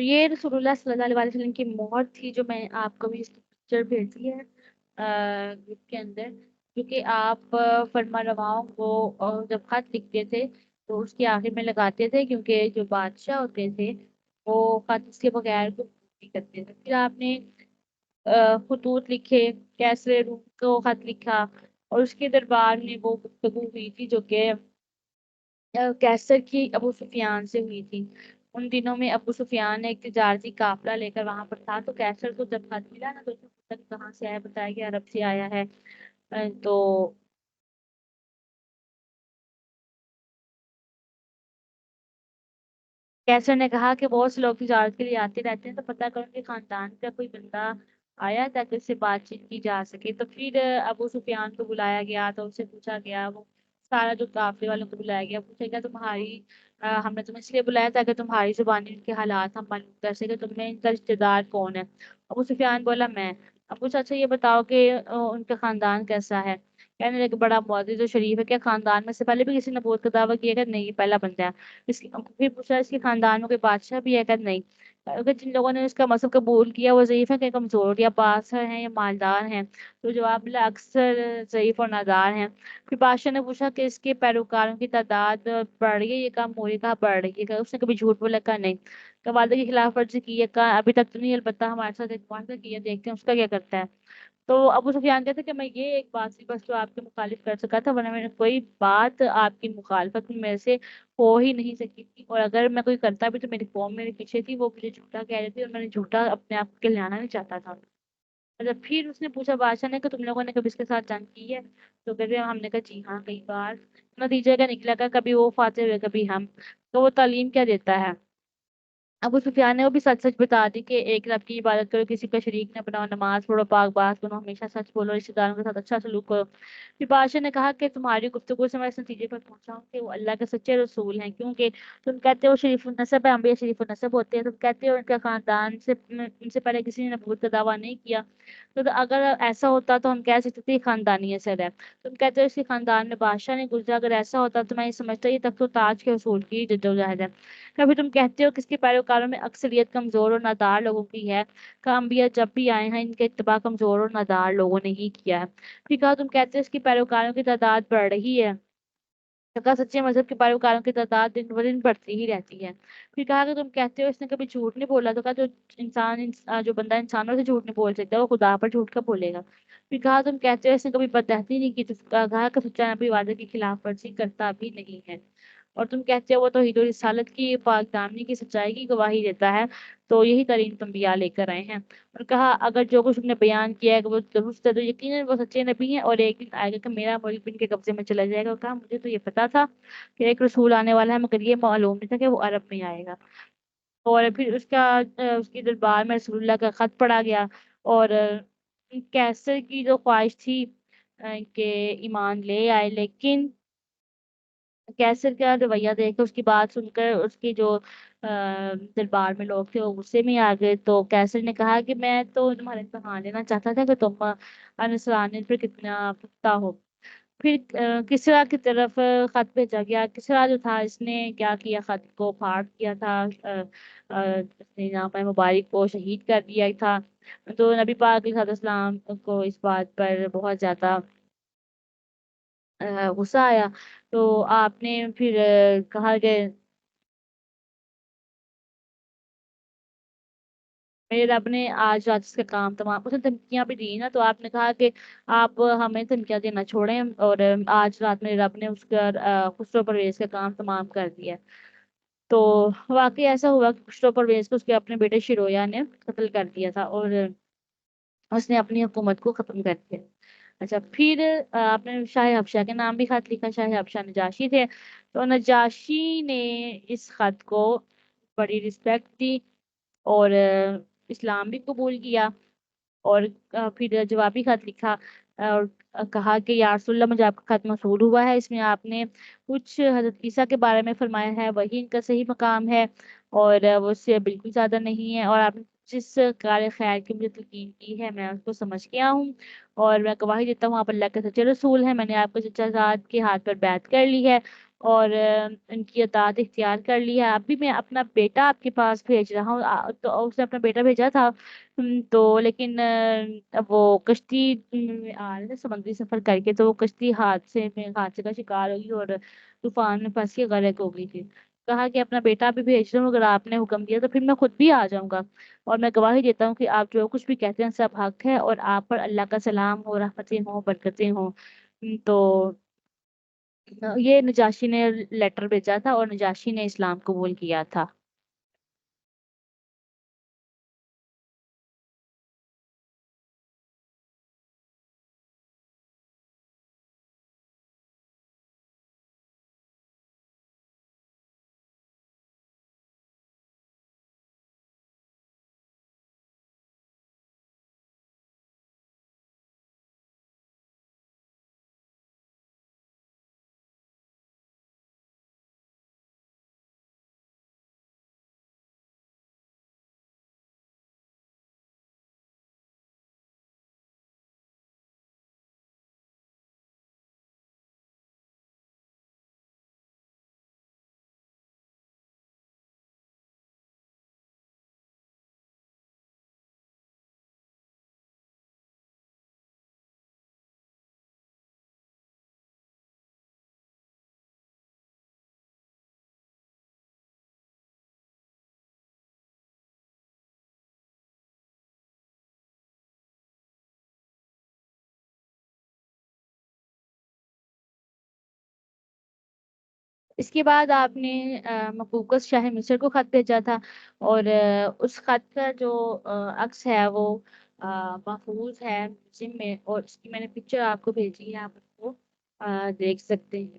تو یہ رسول اللہ صلی اللہ علیہ وسلم کی مہر تھی، جو میں آپ کو بھی اس کی پکچر بھیجی ہے گروپ کے اندر، کیونکہ آپ فرما رواؤں کو جب خط لکھتے تھے تو اس کے آخر میں لگاتے تھے، کیونکہ جو بادشاہ ہوتے تھے وہ خط اس کے بغیر کو نہیں کرتے تھے۔ پھر آپ نے خطوط لکھے، کیسرے روم کو خط لکھا، اور اس کے دربار میں وہ گفتگو ہوئی تھی جو کہ کیسر کی ابو سفیان سے ہوئی تھی۔ ان دنوں میں ابو سفیان ایک تجارتی قافلہ لے کر وہاں پر تھا، تو کیسر کو جب خط ملا نا تو اس نے پوچھا کہ کہاں سے آیا، بتایا کہ عرب سے آیا ہے۔ تو کیسر نے کہا کہ بہت سے لوگ تجارت کے لیے آتے رہتے ہیں، تو پتہ کروں کہ خاندان کا کوئی بندہ آیا تاکہ اس سے بات چیت کی جا سکے۔ تو پھر ابو سفیان کو بلایا گیا تو اس سے پوچھا گیا، وہ سارا جو قافلے والوں کو بلایا گیا، پوچھا گیا تمہاری ہم نے تمہیں اس لیے بلایا تاکہ تمہاری زبانی ان کے حالات ہم معلوم کر سکے، تم میں ان کا رشتے دار کون ہے۔ ابو سفیان بولا میں۔ اب پوچھا اچھا یہ بتاؤ کہ ان کا خاندان کیسا ہے؟ کہنے لگے بڑا معزز و شریف ہے۔ کیا خاندان میں سے پہلے بھی کسی نے نبوت کا دعویٰ کیا؟ کہ نہیں، یہ پہلا بندہ ہے۔ پھر پوچھا اس کے خاندان میں کوئی بادشاہ بھی ہے؟ کہ نہیں۔ اگر جن لوگوں نے اس کا مذہب قبول کیا وہ ضعیف ہے کہ کمزور، یا باثر ہیں یا مالدار ہیں؟ تو جواب ملا اکثر ضعیف اور نادار ہیں۔ پھر بادشاہ نے پوچھا کہ اس کے پیروکاروں کی تعداد بڑھ رہی ہے، یہ کام ہو رہی ہے؟ کہا بڑھ رہی ہے۔ کہ اس نے کبھی جھوٹ بولا؟ کہا نہیں۔ کہ وعدے کی خلاف ورزی کی ہے؟ کہا ابھی تک تو نہیں، البتہ ہمارے ساتھ ایک معاہدہ کیا، دیکھتے ہیں اس کا کیا کرتا ہے۔ تو ابو سفیان کہتے کہ میں یہ ایک بات سی بس جو آپ کے مخالف کر سکا تھا، ورنہ میں نے کوئی بات آپ کی مخالفت میں سے ہو ہی نہیں سکی تھی، اور اگر میں کوئی کرتا بھی تو میری قوم میرے پیچھے تھی، وہ مجھے جھوٹا کہہ رہی تھی، اور میں نے جھوٹا اپنے آپ کو کہلانا نہیں چاہتا تھا۔ اچھا پھر اس نے پوچھا بادشاہ نے کہ تم لوگوں نے کبھی اس کے ساتھ جنگ کی ہے؟ تو کہتے ہیں ہم نے کہا جی ہاں کئی بار۔ نتیجہ کا نکلا کا کبھی وہ فاتح ہوئے کبھی ہم۔ تو وہ تعلیم کیا دیتا ہے؟ ابو سفیان نے وہ بھی سچ سچ بتا دی کہ ایک رب کی عبادت کرو، کسی کا شریک نہ بناؤ، نماز پڑھو، پاک باز بنو، ہمیشہ سچ بولو، رشتے داروں کے ساتھ اچھا سلوک کرو۔ پھر بادشاہ نے کہا کہ تمہاری گفتگو سے میں اس نتیجے پر پہنچا ہوں کہ وہ اللہ کے سچے رسول ہیں، کیونکہ تم کہتے ہو شریف النسب ہے، انبیاء شریف النسب ہوتے ہیں، تم کہتے ہو ان کا خاندان سے ان سے پہلے کسی نے نبوت کا دعویٰ نہیں کیا، تو اگر ایسا ہوتا تو ہم کہہ سکتے تھے یہ خاندانی اثر ہے۔ تم کہتے ہو اس کے خاندان میں بادشاہ نہیں گزرا، اگر ایسا ہوتا تو میں یہ سمجھتا یہ تخت و تاج کے حصول کی جدوجہد ہے۔ کبھی تم کہتے ہو کہ اس کے پیروکاروں میں اکثریت کمزور اور نادار لوگوں کی ہے، کہ انبیاء جب بھی آئے ہیں ان کا اتباع کمزور اور نادار لوگوں نے ہی کیا ہے۔ پھر کہا تم کہتے ہو اس کے پیروکاروں کی تعداد بڑھ رہی ہے، تو کہا سچے مذہب کے پیروکاروں کی تعداد دن ب دن بڑھتی ہی رہتی ہے۔ پھر کہا کہ تم کہتے ہو اس نے کبھی جھوٹ نہیں بولا، تو کہا جو بندہ انسانوں سے جھوٹ نہیں بول سکتا وہ خدا پر جھوٹ کب بولے گا؟ پھر کہا تم کہتے ہو اس نے کبھی بدعہدی نہیں کی، تو کہا کہ سچا نبی وعدے کی خلاف ورزی کرتا بھی نہیں ہے، اور تم کہتے ہو وہ توحید و رسالت کی، پاک دامنی کی، سچائی کی گواہی دیتا ہے، تو یہی ترین انبیاء لے کر آئے ہیں۔ اور کہا اگر جو کچھ نے بیان کیا ہے کہ وہ درست ہے تو یقیناً وہ سچے نبی ہیں، اور ایک دن آئے گا کہ میرا ملک ان کے قبضے میں چلا جائے گا۔ اور کہا مجھے تو یہ پتا تھا کہ ایک رسول آنے والا ہے، مگر یہ معلوم نہیں تھا کہ وہ عرب میں آئے گا۔ اور پھر اس کی دربار میں رسول اللہ کا خط پڑھا گیا، اور کیسر کی جو خواہش تھی کہ ایمان لے آئے، لیکن کیسر کا رویہ دیکھ کر، اس کی بات سن کر اس کی جو دربار میں لوگ تھے وہ غصے میں آ گئے۔ تو کیسر نے کہا کہ میں تو تمہارے امتحان لینا چاہتا تھا کہ تم انصرانیت پر کتنا پختہ ہو۔ پھر کسرا کی طرف خط بھیجا گیا۔ کسرا جو تھا اس نے کیا کیا، خط کو پھاڑ کیا تھا، اس نے نامہ مبارک کو شہید کر دیا تھا۔ تو نبی پاک علیہ السلام کو اس بات پر بہت زیادہ غصہ آیا۔ تو آپ نے پھر کہا کہ میرے رب نے آج رات اس کا کام تمام، اس نے دھمکیاں بھی دی نا، تو آپ نے کہا کہ آپ ہمیں دھمکیاں دینا چھوڑیں، اور آج رات میرے رب نے اس کا خسرو پرویز کا کام تمام کر دیا۔ تو واقعی ایسا ہوا کہ خسرو پرویز کو اس کے اپنے بیٹے شرویا نے قتل کر دیا تھا، اور اس نے اپنی حکومت کو ختم کر دیا۔ اچھا پھر آپ نے شاہ حبشہ کے نام بھی خط لکھا، شاہ حبشہ نجاشی تھے۔ تو نجاشی نے اس خط کو بڑی رسپیکٹ دی، اور اسلام بھی قبول کیا، اور پھر جوابی خط لکھا، اور کہا کہ یا رسول اللہ مجھے آپ کا خط موصول ہوا ہے، اس میں آپ نے کچھ حضرت عیسیٰ کے بارے میں فرمایا ہے، وہی ان کا صحیح مقام ہے، اور وہ اس سے بالکل زیادہ نہیں ہے، اور آپ نے جس کار خیر کی مجھے تلقین کی ہے میں اس کو سمجھ گیا ہوں، اور میں گواہی دیتا ہوں آپ اللہ کے سچے رسول ہیں، میں نے آپ کو چچا زاد کے ہاتھ پر بیعت کر لی ہے، اور ان کی اطاعت اختیار کر لی ہے. ابھی میں اپنا بیٹا آپ کے پاس بھیج رہا ہوں. تو اس نے اپنا بیٹا بھیجا تھا. تو لیکن اب وہ کشتی میں آ رہے تھے سمندری سفر کر کے, تو وہ کشتی حادثے کا شکار ہوگی اور طوفان میں پھنس کے غرق ہو گئی تھی. کہا کہ اپنا بیٹا بھی بھیج رہا ہوں, اگر آپ نے حکم دیا تو پھر میں خود بھی آ جاؤں گا. اور میں گواہی دیتا ہوں کہ آپ جو کچھ بھی کہتے ہیں سب حق ہے, اور آپ پر اللہ کا سلام ہو, رحمتیں ہوں, برکتیں ہوں. تو یہ نجاشی نے لیٹر بھیجا تھا اور نجاشی نے اسلام قبول کیا تھا. اس کے بعد آپ نے مقوقس شاہ مصر کو خط بھیجا تھا, اور اس خط کا جو عکس ہے وہ محفوظ ہے جن میں, اور اس کی میں نے پکچر آپ کو بھیجی ہے, آپ اس کو دیکھ سکتے ہیں.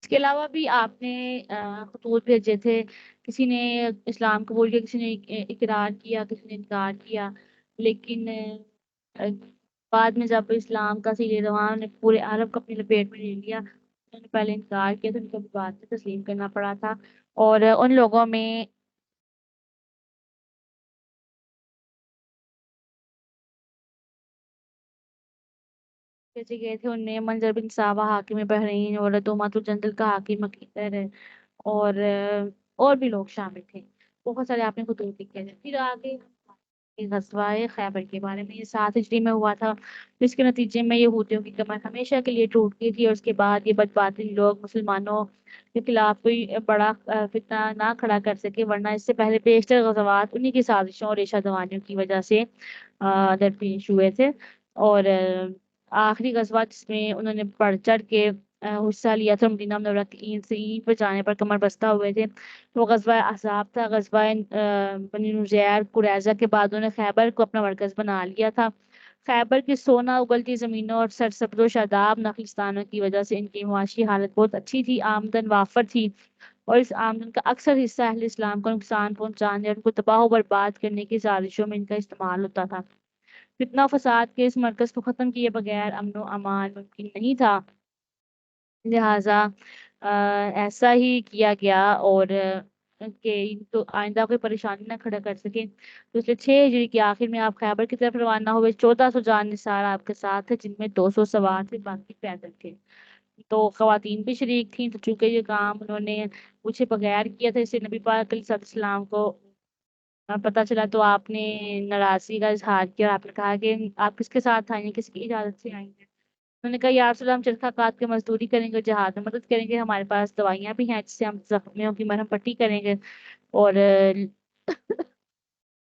اس کے علاوہ بھی آپ نے خطوط بھیجے تھے. کسی نے اسلام قبول کیا, کسی نے اقرار کیا, کسی نے انکار کیا. لیکن بعد میں جب اسلام کا سیر دوام نے پورے عرب کو اپنی لپیٹ میں لے لیا, انہوں نے پہلے انکار کیا تو ان کو بھی بعد میں تسلیم کرنا پڑا تھا. اور ان لوگوں میں بھیجے گئے تھے, ان میں منظر بن ساوا حاکم بحرین اور دومات الجندل کا حاکم مکیتر ہے, اور بھی لوگ شامل تھے. بہت سارے آپ نے خطوط لکھے تھے. پھر آگے غزوہ خیبر کے بارے میں, یہ 7 ہجری میں ہوا تھا, جس کے نتیجے میں یہودیوں کی کمر ہمیشہ کے لیے ٹوٹ گئی تھی, اور اس کے بعد یہ بدباطل لوگ مسلمانوں کے خلاف کوئی بڑا فتنہ نہ کھڑا کر سکے, ورنہ اس سے پہلے بیشتر غزوات انہی کی سازشوں اور ریشہ دوانیوں کی وجہ سے درپیش ہوئے تھے. اور آخری غزوہ جس میں انہوں نے بڑھ چڑھ کے حصہ لیا تھا, مدینہ منورہ کی اینٹ سے اینٹ پر جانے پر کمر بستہ ہوئے تھے, وہ غزوہ احزاب تھا. غزوہ بنی نذیر قریظہ کے بعد انہوں نے خیبر کو اپنا مرکز بنا لیا تھا. خیبر کی سونا اگلتی زمینوں اور سرسبز و شاداب نخلستانوں کی وجہ سے ان کی معاشی حالت بہت اچھی تھی, آمدن وافر تھی, اور اس آمدن کا اکثر حصہ اہل اسلام کو نقصان پہنچانے اور ان کو تباہ و برباد کرنے کی سازشوں میں ان کا استعمال ہوتا تھا. فتنہ و فساد کے اس مرکز کو ختم کیے بغیر امن و امان ممکن نہیں تھا, لہذا ایسا ہی کیا گیا, اور کہ ان کو آئندہ کوئی پریشانی نہ کھڑا کر سکے. تو اس لیے 6 ہجری کے آخر میں آپ خیبر کی طرف روانہ ہوئے. 1400 جان نثار آپ کے ساتھ تھے, جن میں 200 سوار تھے, باقی پیدل تھے. تو خواتین بھی شریک تھیں, تو چونکہ یہ کام انہوں نے پوچھے بغیر کیا تھا, اسے نبی پاک علیہ الصلوۃ والسلام کو پتہ چلا, تو آپ نے ناراضگی کا اظہار کیا, اور آپ نے کہا کہ آپ کس کے ساتھ آئی ہیں, کس کی اجازت سے آئی ہیں. انہوں نے کہا یا رسول اللہ, ہم چرخہ کاٹ کے مزدوری کریں گے, جہاد میں مدد کریں گے, ہمارے پاس دوائیاں بھی ہیں جس سے ہم زخمیوں کی مرہم پٹی کریں گے, اور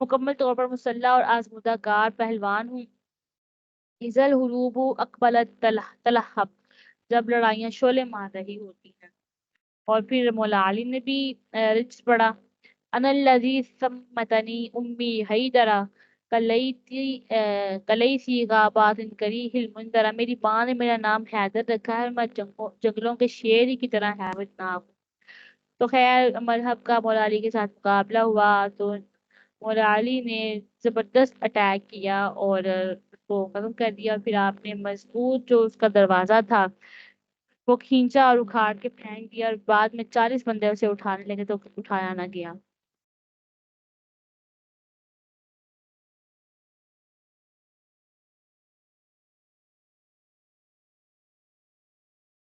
مکمل طور پر مسلح اور آزمودہ کار پہلوان ہوں۔ ازل حروب اقبلت تلہب، جب لڑائیاں شعلے مار رہی ہوتی ہیں۔ اور پھر مولا علی نے بھی رچ پڑھا، انا الذی سمتنی امی حیدرا کلیسی غابات کریہ المنذرا، میری ماں نے میرا نام حیدر رکھا ہے اور میں جنگلوں کے شیر کی طرح حیرت ناک ہوں۔ تو خیر مذہب کا مولا علی کے ساتھ مقابلہ ہوا، تو مولا علی نے زبردست اٹیک کیا اور اس کو ختم کر دیا، اور پھر آپ نے مضبوط جو اس کا دروازہ تھا وہ کھینچا اور اکھاڑ کے پھینک دیا، اور بعد میں 40 بندے اسے اٹھانے لگے تو اٹھایا نہ گیا۔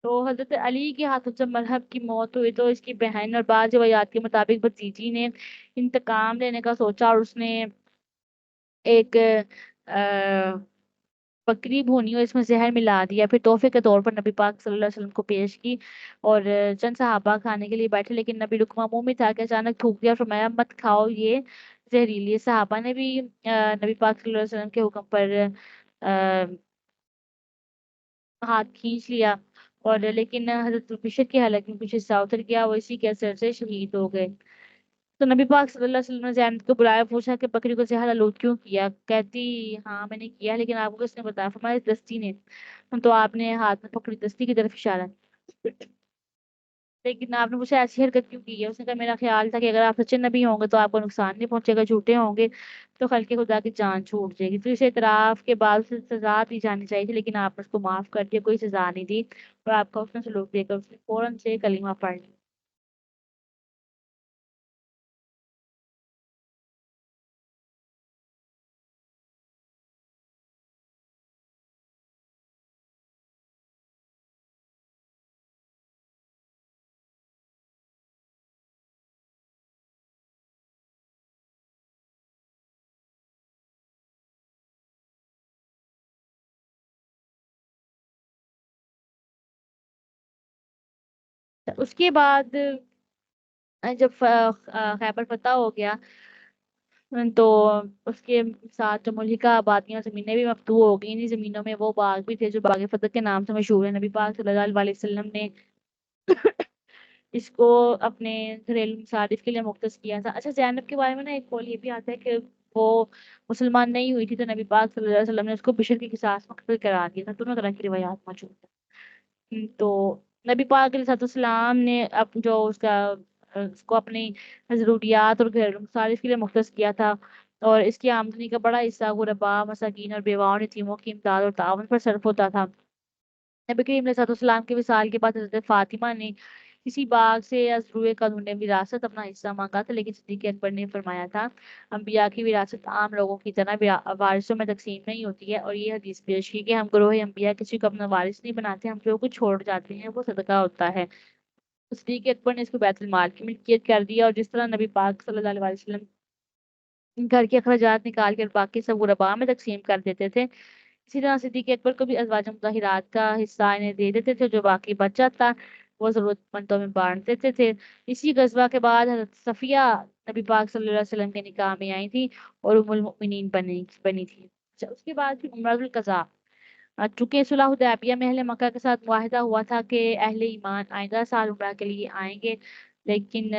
تو حضرت علی کے ہاتھوں سے مذہب کی موت ہوئی تو اس کی بہن اور بعض روایات کے مطابق بھتیجی نے انتقام لینے کا سوچا، اور اس نے ایک بکری بھونی اور اس میں زہر ملا دیا، پھر تحفے کے طور پر نبی پاک صلی اللہ علیہ وسلم کو پیش کی، اور چند صحابہ کھانے کے لیے بیٹھے، لیکن نبی لقمہ منہ میں تھا کہ اچانک تھوک دیا، فرمایا مت کھاؤ، یہ زہریلی ہے۔ صحابہ نے بھی نبی پاک صلی اللہ علیہ وسلم کے حکم پر ہاتھ کھینچ لیا، اور لیکن حضرت بشر کی حلق میں کچھ حصہ اتر گیا، وہ اسی کے اثر سے شہید ہو گئے۔ تو نبی پاک صلی اللہ علیہ وسلم نے زینب کو بلایا، پوچھا کہ بکری کو زہر آلود کیوں کیا؟ کہتی ہاں میں نے کیا، لیکن آپ کو کس نے بتایا؟ فرمایا اس دستی نے۔ تو آپ نے ہاتھ میں پکڑی دستی کی طرف اشارہ کیا۔ لیکن آپ نے مجھے ایسی حرکت کیوں کی ہے؟ اس نے کہا میرا خیال تھا کہ اگر آپ سچے نبی ہوں گے تو آپ کو نقصان نہیں پہنچے گا، جھوٹے ہوں گے تو خلق خدا کی جان چھوٹ جائے گی، تو اسے اعتراف کے بعد اسے سزا دی جانی چاہیے تھی، لیکن آپ نے اس کو معاف کر دیا، کوئی سزا نہیں دی، اور آپ کا اس نے سلوک دے کر اس نے فوراً سے کلمہ پڑھ لیا۔ اس کے بعد جب خیبر فتح ہو گیا تو اس کے ساتھ جو ملکہ آبادیاں زمینیں بھی مفتوح ہو گئی، انہیں زمینوں میں وہ باغ بھی تھے جو باغ فتح کے نام سے مشہور ہے۔ نبی پاک صلی اللہ علیہ وسلم نے اس کو اپنے گھریلو مصارف کے لیے مختص کیا تھا۔ اچھا زینب کے بارے میں نا ایک قول یہ بھی آتا ہے کہ وہ مسلمان نہیں ہوئی تھی، تو نبی پاک صلی اللہ علیہ وسلم نے اس کو بشر کی قصاص مقتل کرا دیا تھا، دونوں طرح کی روایات موجود ہیں۔ تو نبی پاک علیہ السلام نے اب جو اس کو اپنی ضروریات اور گھریلو مصارف کے لیے مختص کیا تھا، اور اس کی آمدنی کا بڑا حصہ غرباء، مساکین اور بیواؤں اور یتیموں کی امداد اور تعاون پر صرف ہوتا تھا۔ نبی کریم علیہ السلام کے وصال کے بعد حضرت فاطمہ نے کسی باغ سے از روئے قانون وراثت اپنا حصہ مانگا تھا، لیکن صدیق اکبر نے فرمایا تھا انبیاء کی وراثت عام لوگوں کی طرح وارثوں میں تقسیم نہیں ہوتی ہے، اور یہ حدیث پیش کی کہ ہم گروہ انبیاء کسی کو اپنا وارث نہیں بناتے، ہم جو کچھ چھوڑ جاتے ہیں وہ صدقہ ہوتا ہے۔ صدیق اکبر نے اس کو بیت المال کی ملکیت کر دیا، اور جس طرح نبی پاک صلی اللہ علیہ وسلم گھر کے اخراجات نکال کر باقی سب غرباء میں تقسیم کر دیتے تھے، اسی طرح صدیق اکبر کو بھی ازواج مطہرات کا حصہ انہیں دے دیتے تھے، جو باقی بچ جاتا وہ ضرورت مندوں میں بانٹ دیتے تھے۔ اسی غزوہ کے بعد حضرت صفیہ نبی پاک صلی اللہ علیہ وسلم کے نکاح میں آئی تھی اور ام المؤمنین بنی تھی۔ اچھا اس کے بعد پھر عمرہ القضاء، چونکہ صلح حدیبیہ میں اہل مکہ کے ساتھ معاہدہ ہوا تھا کہ اہل ایمان آئندہ سال عمرہ کے لیے آئیں گے، لیکن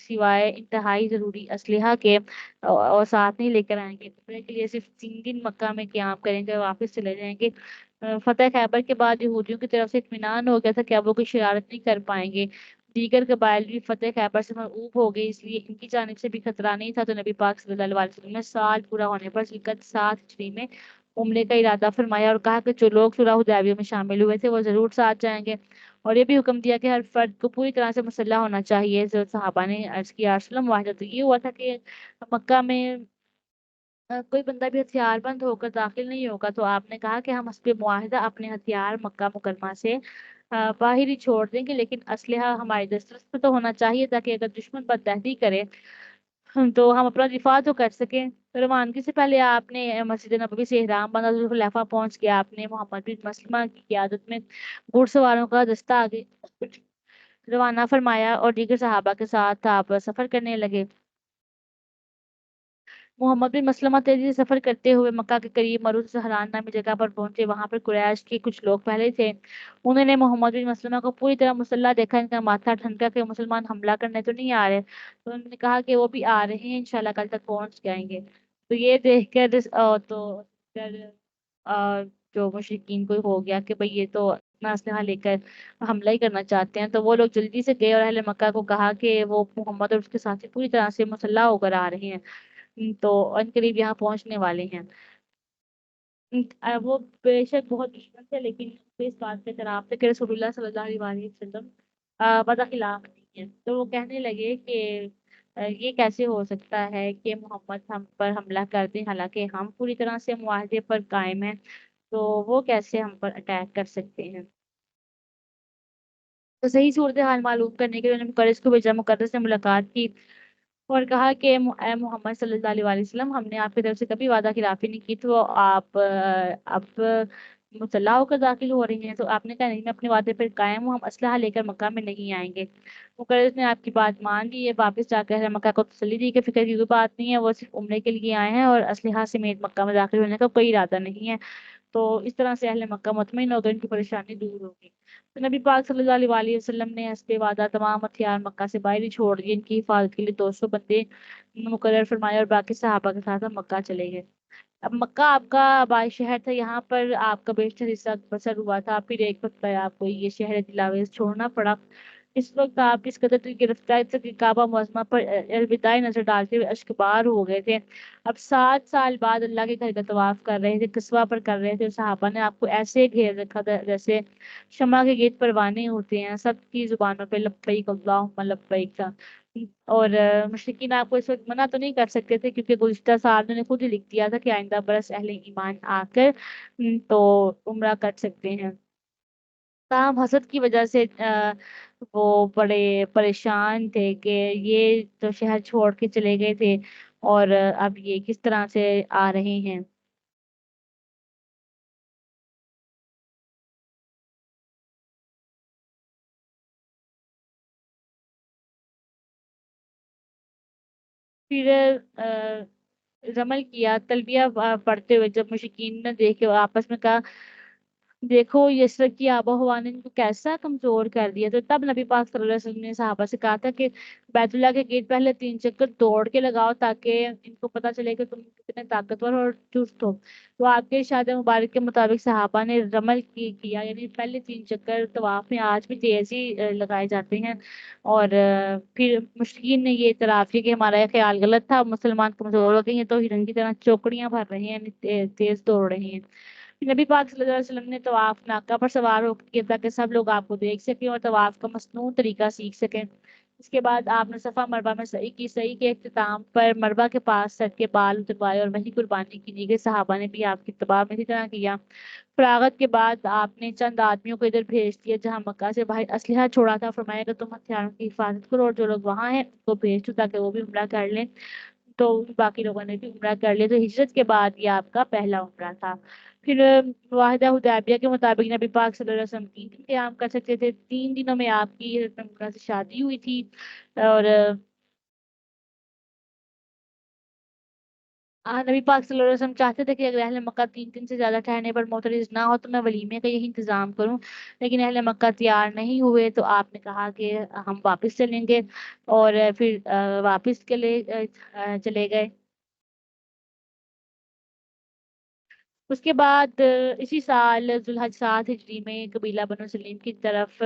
سوائے انتہائی ضروری اسلحہ کے اور ساتھ نہیں لے کر آئیں گے، عمرے کے لیے صرف 3 دن مکہ میں قیام کریں گے، واپس چلے جائیں گے۔ فتح خیبر کے بعد یہودیوں کی طرف سے اطمینان ہو گیا تھا کہ اب وہ کوئی شرارت نہیں کر پائیں گے، دیگر قبائل بھی فتح خیبر سے مرعوب ہو گئے، اس لیے ان کی جانب سے بھی خطرہ نہیں تھا، تو نبی پاک صلی اللہ علیہ وسلم نے سال پورا ہونے پر ذوالقعدہ 7 ہجری میں عمرے کا ارادہ فرمایا، اور کہا کہ جو لوگ صلح حدیبیہ میں شامل ہوئے تھے وہ ضرور ساتھ جائیں گے، اور یہ بھی حکم دیا کہ ہر فرد کو پوری طرح سے مسلح ہونا چاہیے۔ حضرت صحابہ نے عرض کیا یا رسول اللہ، معاہدہ تو یہ ہوا تھا کہ مکہ میں کوئی بندہ بھی ہتھیار بند ہو کر داخل نہیں ہوگا، تو آپ نے کہا کہ ہم حسب معاہدہ اپنے ہتھیار مکہ مکرمہ سے باہر ہی چھوڑ دیں گے، لیکن اسلحہ ہماری دسترس میں تو ہونا چاہیے تاکہ اگر دشمن بددہنی کرے تو ہم اپنا دفاع تو کر سکیں۔ روانگی سے پہلے آپ نے مسجد نبوی سے احرام باندھا، ذوالحلیفہ پہنچ گیا، آپ نے محمد بن مسلمہ کی قیادت میں گھڑ سواروں کا دستہ آگے روانہ فرمایا، اور دیگر صحابہ کے ساتھ آپ سفر کرنے لگے۔ محمد بن مسلمہ تیزی سے سفر کرتے ہوئے مکہ کے قریب مروج سہران نامی جگہ پر پہنچے۔ وہاں پر قریش کے کچھ لوگ پہلے تھے۔ انہوں نے محمد بن مسلمہ کو پوری طرح مسلح دیکھا، ان کا ماتھا ٹھنکا کہ مسلمان حملہ کرنے تو نہیں آ رہے، تو انہوں نے کہا کہ وہ بھی آ رہے ہیں، انشاءاللہ کل تک پہنچ جائیں گے۔ تو یہ دیکھ کر پھر، جو مشرکین کو ہو گیا کہ بھئی یہ تو اپنا اسلحہ لے کر حملہ ہی کرنا چاہتے ہیں، تو وہ لوگ جلدی سے گئے اور اہل مکہ کو کہا کہ وہ محمد اور اس کے ساتھی پوری طرح سے مسلح ہو کر آ رہے ہیں، تو ان قریب یہاں پہنچنے والے ہیں۔ وہ بے شک بہت دشمن تھے، لیکن اس بات کے اعتراف تھے کہ رسول اللہ صلی اللہ علیہ وسلم وعدہ خلاف نہیں ہے۔ تو وہ کہنے لگے کہ یہ کیسے ہو سکتا ہے کہ محمد ہم پر حملہ کر دیں، حالانکہ ہم پوری طرح سے معاہدے پر قائم ہیں، تو وہ کیسے ہم پر اٹیک کر سکتے ہیں؟ تو صحیح صورتحال معلوم کرنے کے لیے انہوں نے مقرس کو بھیجا۔ مقرس سے ملاقات کی اور کہا کہ اے محمد صلی اللہ علیہ وسلم، ہم نے آپ کی طرف سے کبھی وعدہ خلافی نہیں کی، تو آپ اب مسلح ہو کر داخل ہو رہی ہیں؟ تو آپ نے کہا نہیں، میں اپنے وعدے پر قائم ہوں، ہم اسلحہ لے کر مکہ میں نہیں آئیں گے۔ مقرس نے آپ کی بات مان لی ہے، واپس جا کر مکہ کو تسلی دی کہ فکر کی کوئی بات نہیں ہے، وہ صرف عمرے کے لیے آئے ہیں اور اسلحہ سمیت مکہ میں داخل ہونے کا کوئی ارادہ نہیں ہے۔ تو اس طرح سے اہل مکہ مطمئن ہو گئے، ان کی پریشانی دور ہوگی۔ تو نبی پاک صلی اللہ علیہ وسلم نے حسب وعدہ تمام ہتھیار مکہ سے باہر ہی چھوڑ دیے، ان کی حفاظت کے لیے 200 بندے مقرر فرمائے اور باقی صحابہ کے ساتھ مکہ چلے گئے۔ اب مکہ آپ کا آبائی شہر تھا، یہاں پر آپ کا بیشتر حصہ بسر ہوا تھا، پھر ایک وقت پر آپ کو یہ شہر دلاویز چھوڑنا پڑا۔ اس وقت آپ اس قدر گرفتار تھے کہ کعبہ معظمہ پر الوداعی نظر ڈالتے ہوئے اشکبار ہو گئے تھے۔ اب 7 سال بعد اللہ کے گھر کا طواف کر رہے تھے، قصوہ پر کر رہے تھے، اور صحابہ نے آپ کو ایسے گھیر رکھا تھا جیسے شمع کے گیت پروانے ہوتے ہیں، سب کی زبانوں پہ لبیک اللہم لبیک تھا۔ اور مشرکین آپ کو اس وقت منع تو نہیں کر سکتے تھے، کیونکہ گزشتہ سال انہوں نے خود ہی لکھ دیا تھا کہ آئندہ برس اہل ایمان آ کر تو عمرہ کر سکتے ہیں۔ تاہم حسد کی وجہ سے وہ بڑے پریشان تھے کہ یہ تو شہر چھوڑ کے چلے گئے تھے، اور اب یہ کس طرح سے آ رہے ہیں۔ پھر رمل کیا تلبیہ پڑھتے ہوئے، جب مشرکین نے دیکھے آپس میں کہا دیکھو یسرب کی آب و ہوا نے ان کو کیسا کمزور کر دیا، تو تب نبی پاک صلی اللہ علیہ وسلم نے صحابہ سے کہا تھا کہ بیت اللہ کے گیٹ پہلے 3 چکر دوڑ کے لگاؤ، تاکہ ان کو پتہ چلے کہ تم کتنے طاقتور اور چست ہو۔ تو آپ کے ارشاد مبارک کے مطابق صحابہ نے رمل کیا، یعنی پہلے 3 چکر طواف میں آج بھی تیزی لگائے جاتے ہیں۔ اور پھر مشرکین نے یہ اعتراف کیا کہ ہمارا یہ خیال غلط تھا، مسلمان کمزور ہو گئے ہیں، تو ہرن کی طرح چوکڑیاں بھر رہے ہیں، یعنی تیز دوڑ رہے ہیں۔ نبی پاک صلی اللہ علیہ وسلم نے طواف ناکہ پر سوار ہو کیا تاکہ سب لوگ آپ کو دیکھ سکیں اور طواف کا مصنوع طریقہ سیکھ سکیں۔ اس کے بعد آپ نے صفا مربع میں سعی کی، سعی کے اختتام پر مربع کے پاس سر کے بال اتروائے اور وہی قربانی کی دی گئی۔ صحابہ نے بھی آپ کی اتباع میں اسی طرح کیا۔ فراغت کے بعد آپ نے چند آدمیوں کو ادھر بھیج دیا جہاں مکہ سے باہر اسلحہ چھوڑا تھا، فرمایا کہ تم ہتھیاروں کی حفاظت کرو، اور جو لوگ وہاں ہیں ان کو بھیج دو تاکہ وہ بھی عمرہ کر لیں۔ تو باقی لوگوں نے بھی عمرہ کر لیا، تو ہجرت کے بعد یہ آپ کا پہلا عمرہ تھا۔ پھر معاہدہ حدیبیہ کے مطابق نبی پاک صلی اللہ علیہ وسلم 3 دن قیام کر سکتے تھے، 3 دنوں میں آپ کی حضرت میمونہ سے شادی ہوئی تھی۔ اور نبی پاک صلی اللہ علیہ وسلم چاہتے تھے کہ اگر اہل مکہ 3 دن سے زیادہ ٹھہرنے پر معترض نہ ہو تو میں ولیمے کا یہی انتظام کروں، لیکن اہل مکہ تیار نہیں ہوئے، تو آپ نے کہا کہ ہم واپس چلیں گے، اور پھر واپس چلے گئے۔ اس کے بعد اسی سال ذوالحج 7 ہجری میں قبیلہ بنو سلیم کی طرف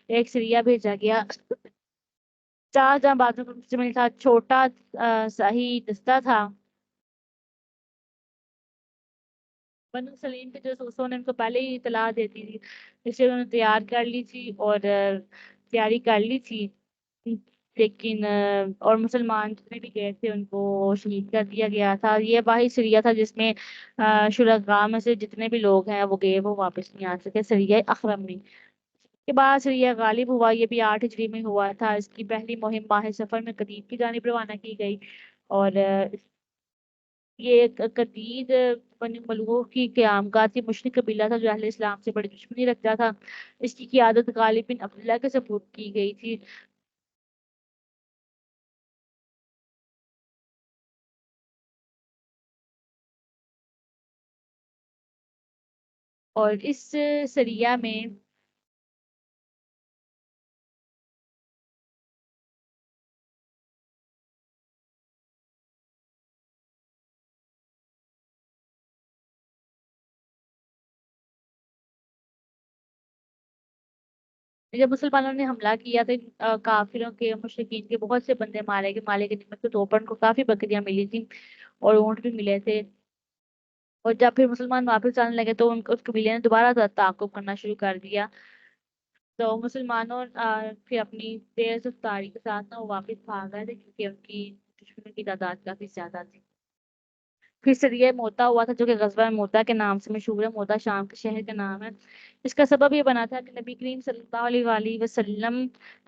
ایک سریہ بھیجا گیا۔ 4 جہاں بازوں کا مشتمل تھا، چھوٹا سا ہی دستہ تھا۔ بنو سلیم کے جو سوسوں نے ان کو پہلے ہی اطلاع دیتی تھی، اس لیے انہوں نے تیار کر لی تھی اور تیاری کر لی تھی، لیکن اور مسلمان جتنے بھی گئے تھے ان کو شہید کر دیا گیا تھا۔ یہ واحد سریہ تھا جس میں شرکاء میں سے جتنے بھی لوگ ہیں وہ گئے، وہ واپس نہیں آ سکے، سریہ اخرم میں۔ کے بعد سریہ غالب ہوا، یہ بھی 8 ہجری میں ہوا تھا۔ اس کی پہلی مہم ماہ سفر میں قدید کی جانب روانہ کی گئی، اور یہ قدید بنی ملوح کی قیام گاہ تھی، مشرک قبیلہ تھا جو اہل اسلام سے بڑی دشمنی رکھتا تھا۔ اس کی قیادت غالب بن عبداللہ کے سپرد کی گئی تھی۔ اور اس سریہ میں جب مسلمانوں نے حملہ کیا تو کافروں کے مشرکین کے بہت سے بندے مارے گئے، مالک غنیمت کے طور پر ان کو کافی بکریاں ملی تھی اور اونٹ بھی ملے تھے۔ اور جب پھر مسلمان واپس آنے لگے تو اس قبیلے نے دوبارہ تعاقب کرنا شروع کر دیا۔ تو مسلمانوں پھر اپنی تیز رفتاری کے ساتھ نا وہ واپس بھاگ گئے تھے، کیونکہ ان کی دشمنوں کی تعداد کافی زیادہ تھی۔ پھر سریہ موتا ہوا تھا، جو کہ غزوہ موتا کے نام سے مشہور ہے۔ موتا شام کے شہر کا نام ہے۔ اس کا سبب یہ بنا تھا کہ نبی کریم صلی اللہ علیہ وآلہ وسلم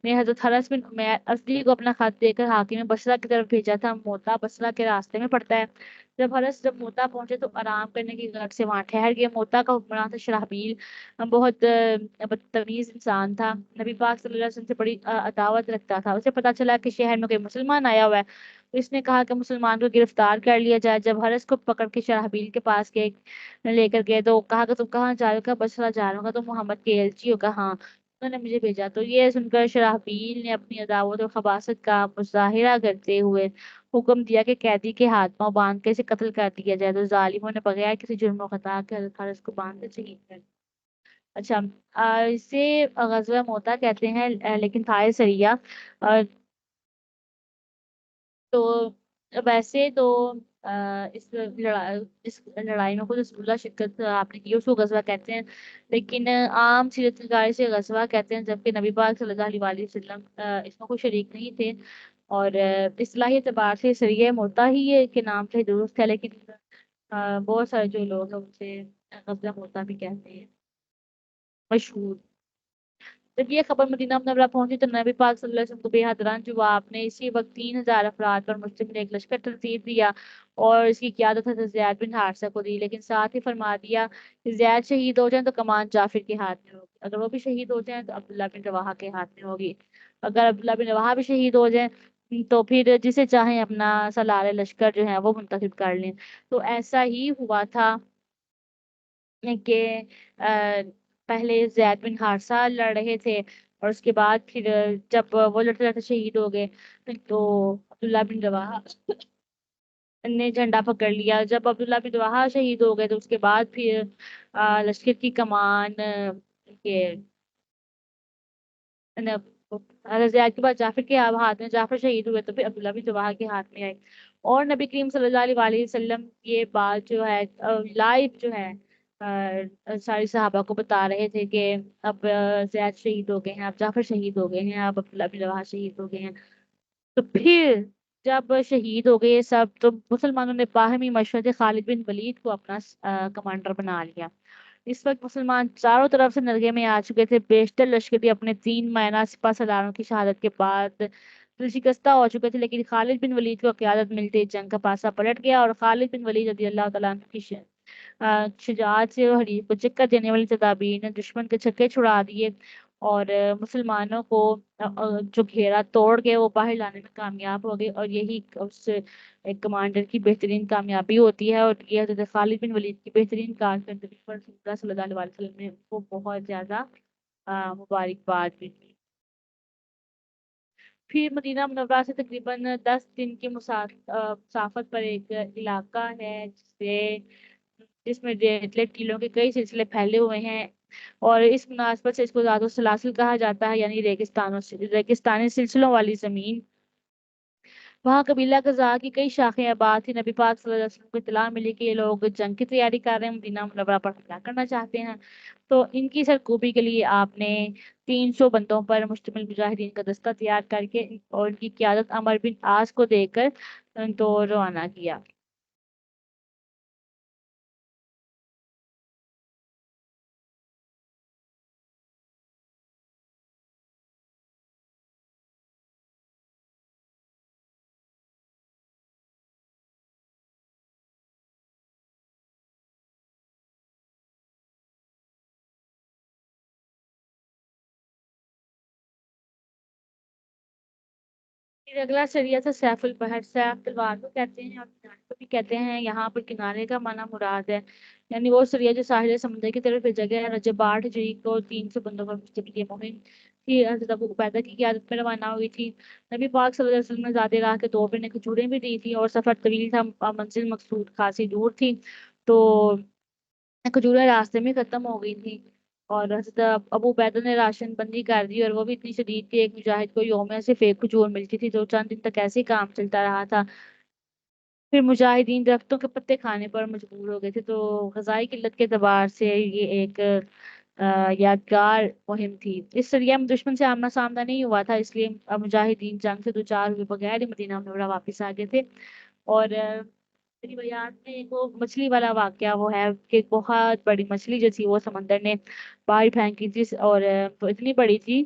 نے حضرت حرس بن عمیر ازدی کو اپنا خط دے کر حاکم بصرہ کی طرف بھیجا تھا۔ موتا بصرہ کے راستے میں پڑتا ہے۔ جب موتا پہنچے تو آرام کرنے کی غرض سے وہاں ٹھہر گئے۔ موتا کا حکمران تھا شرحبیل، بہت بدتمیز انسان تھا۔ نبی پاک صلی اللہ علیہ وسلم سے بڑی عداوت رکھتا تھا۔ اسے پتا چلا کہ شہر میں کوئی مسلمان آیا ہوا ہے تو اس نے کہا کہ مسلمان کو گرفتار کر لیا جائے۔ جب حرس کو پکڑ کے شرحبیل کے پاس لے کر گئے تو کہا کہ تم کہاں جا رہے ہو؟ کہا بصرہ جا رہا ہوں۔ کہا تم محمد کے ایلچی ہو؟ کہا ہاں، انہوں نے مجھے بھیجا۔ تو یہ سن کر شرحبیل نے اپنی عداوت اور خباثت کا مظاہرہ کرتے ہوئے حکم دیا کہ قیدی کے ہاتھ پاؤں باندھ کے اسے قتل کر دیا جائے۔ تو ظالموں نے بغیر کسی جرم و خطا کے حضرت حارث کو باندھ کر شہید کر دیا۔ اچھا، اسے غزوہ موتا کہتے ہیں، لیکن تھا یہ سریہ۔ آ، تو ویسے تو اس لڑائی میں خود رسول اللہ شرکت آپ نے کی، اس کو غزوہ کہتے ہیں، لیکن عام سیرت نگاری سے غزوہ کہتے ہیں، جبکہ نبی پاک صلی اللہ علیہ وآلہ وسلم اس میں کوئی شریک نہیں تھے۔ اور اصطلاحی اعتبار سے سریہ موتا ہی کے نام سے درست ہے، لیکن بہت سارے جو لوگ ہیں اسے غزوہ موتا بھی کہتے ہیں، مشہور۔ جب یہ خبر مدینہ منورہ پہنچی تو نبی پاک صلی اللہ علیہ وسلم کو بے حد رنج ہوا۔ آپ نے اسی وقت 3,000 افراد پر مشتمل ایک لشکر ترتیب دیا اور اس کی قیادت حضرت زید بن حارثہ کو دی، لیکن ساتھ ہی فرما دیا کہ زید شہید ہو جائیں تو کمان جعفر کے ہاتھ میں ہوگی، اگر وہ بھی شہید ہو جائیں تو عبداللہ بن رواحہ کے ہاتھ میں ہوگی، اگر عبداللہ بن رواحہ بھی شہید ہو جائیں تو پھر جسے چاہیں اپنا سالار لشکر جو ہے وہ منتخب کر لیں۔ تو ایسا ہی ہوا تھا کہ آ، پہلے زید بن حارثہ لڑ رہے تھے اور اس کے بعد پھر جب وہ لڑتے لڑتے شہید ہو گئے تو عبداللہ بن رواحہ نے جھنڈا پکڑ لیا۔ جب عبداللہ بن رواحہ شہید ہو گئے تو اس کے بعد پھر لشکر کی کمان کے حضرت زیاد کے بعد جعفر کے ہاتھ میں، جعفر شہید ہوئے تو پھر عبداللہ بن رواحہ کے ہاتھ میں آئے۔ اور نبی کریم صلی اللہ علیہ وآلہ وسلم یہ بات جو ہے لائیو جو ہے ساری صحابہ کو بتا رہے تھے کہ اب زید شہید ہو گئے ہیں، اب جعفر شہید ہو گئے ہیں، اب عبداللہ بن رواحہ شہید ہو گئے ہیں۔ تو پھر جب شہید ہو گئے سب تو مسلمانوں نے باہمی مشورے سے خالد بن ولید کو اپنا کمانڈر بنا لیا۔ اس وقت مسلمان چاروں طرف سے نرغے میں آ چکے تھے۔ بیشتر لشکری اپنے 3 معنی سپہ سالاروں کی شہادت کے بعد دل شکستہ ہو چکے تھے، لیکن خالد بن ولید کو قیادت ملتے ہی جنگ کا پاسا پلٹ گیا اور خالد بن ولید رضی اللہ تعالیٰ عنہ کی شجاعت سے حریف کو چکر دینے والی تدابیر نے دشمن کے چھکے چھڑا دیے اور مسلمانوں کو جو گھیرا توڑ کے وہ باہر لانے میں کامیاب ہو گئے، اور یہی اس ایک کمانڈر کی بہترین کامیابی ہوتی ہے، اور یہ حضرت خالد بن ولید کی بہترین کارکردگی پر رسول اللہ صلی اللہ علیہ وسلم نے وہ بہت زیادہ مبارکباد بھی دی۔ پھر مدینہ منورہ سے تقریباً 10 دن کی مسافت پر ایک علاقہ ہے جس میں ریتلے ٹیلوں کے کئی سلسلے پھیلے ہوئے ہیں، اور اس مناسبت سے اس کو ذات السلاسل کہا جاتا ہے، یعنی ریگستانی سلسلوں والی زمین۔ وہاں قبیلہ قزاع کی کئی شاخیں آباد تھی۔ نبی پاک صلی اللہ علیہ وسلم کو اطلاع ملی کہ یہ لوگ جنگ کی تیاری کر رہے ہیں، مدینہ منورہ پر حملہ کرنا چاہتے ہیں، تو ان کی سرکوبی کے لیے آپ نے 300 بندوں پر مشتمل مجاہدین کا دستہ تیار کر کے اور ان کی قیادت عمر بن عاص کو دے کر تو روانہ کیا۔ پھر اگلا سریہ تھا سیف البحر، سیف تلوار کو کہتے ہیں اور کنارے کو بھی کہتے ہیں، یہاں پر کنارے کا معنی مراد ہے، یعنی وہ سریہ جو ساحل سمندر کی طرف بھیجا گیا ہے۔ رجب 8 ہجری کو 300 بندوں پر مشتمل یہ مہم تھی، حضرت ابو عبیدہ کی قیادت میں روانہ ہوئی تھی۔ نبی پاک صلی اللہ علیہ وسلم نے زیادہ راہ کے طور پہ انہیں کھجوریں بھی دی تھی، اور سفر طویل تھا، منزل مقصود خاصی دور تھی، تو کھجوریں راستے میں ختم ہو گئی تھی، اور حضرت ابو عبیدہ نے راشن بندی کر دی، اور وہ بھی اتنی شدید کہ ایک مجاہد کو یوم میں صرف ایک کھجور ملتی تھی، تو چند دن تک ایسے ہی کام چلتا رہا تھا۔ پھر مجاہدین درختوں کے پتے کھانے پر مجبور ہو گئے تھے، تو غذائی قلت کے اعتبار سے یہ ایک یادگار مہم تھی۔ اس سریہ میں دشمن سے آمنا سامنا نہیں ہوا تھا، اس لیے مجاہدین جنگ سے دوچار ہوئے بغیر ہی مدینہ منورہ واپس آ گئے تھے۔ اور روایات میں ایک وہ مچھلی والا واقعہ وہ ہے کہ بہت بڑی مچھلی جو تھی وہ سمندر نے باہر پھینکی تھی، اور وہ اتنی بڑی تھی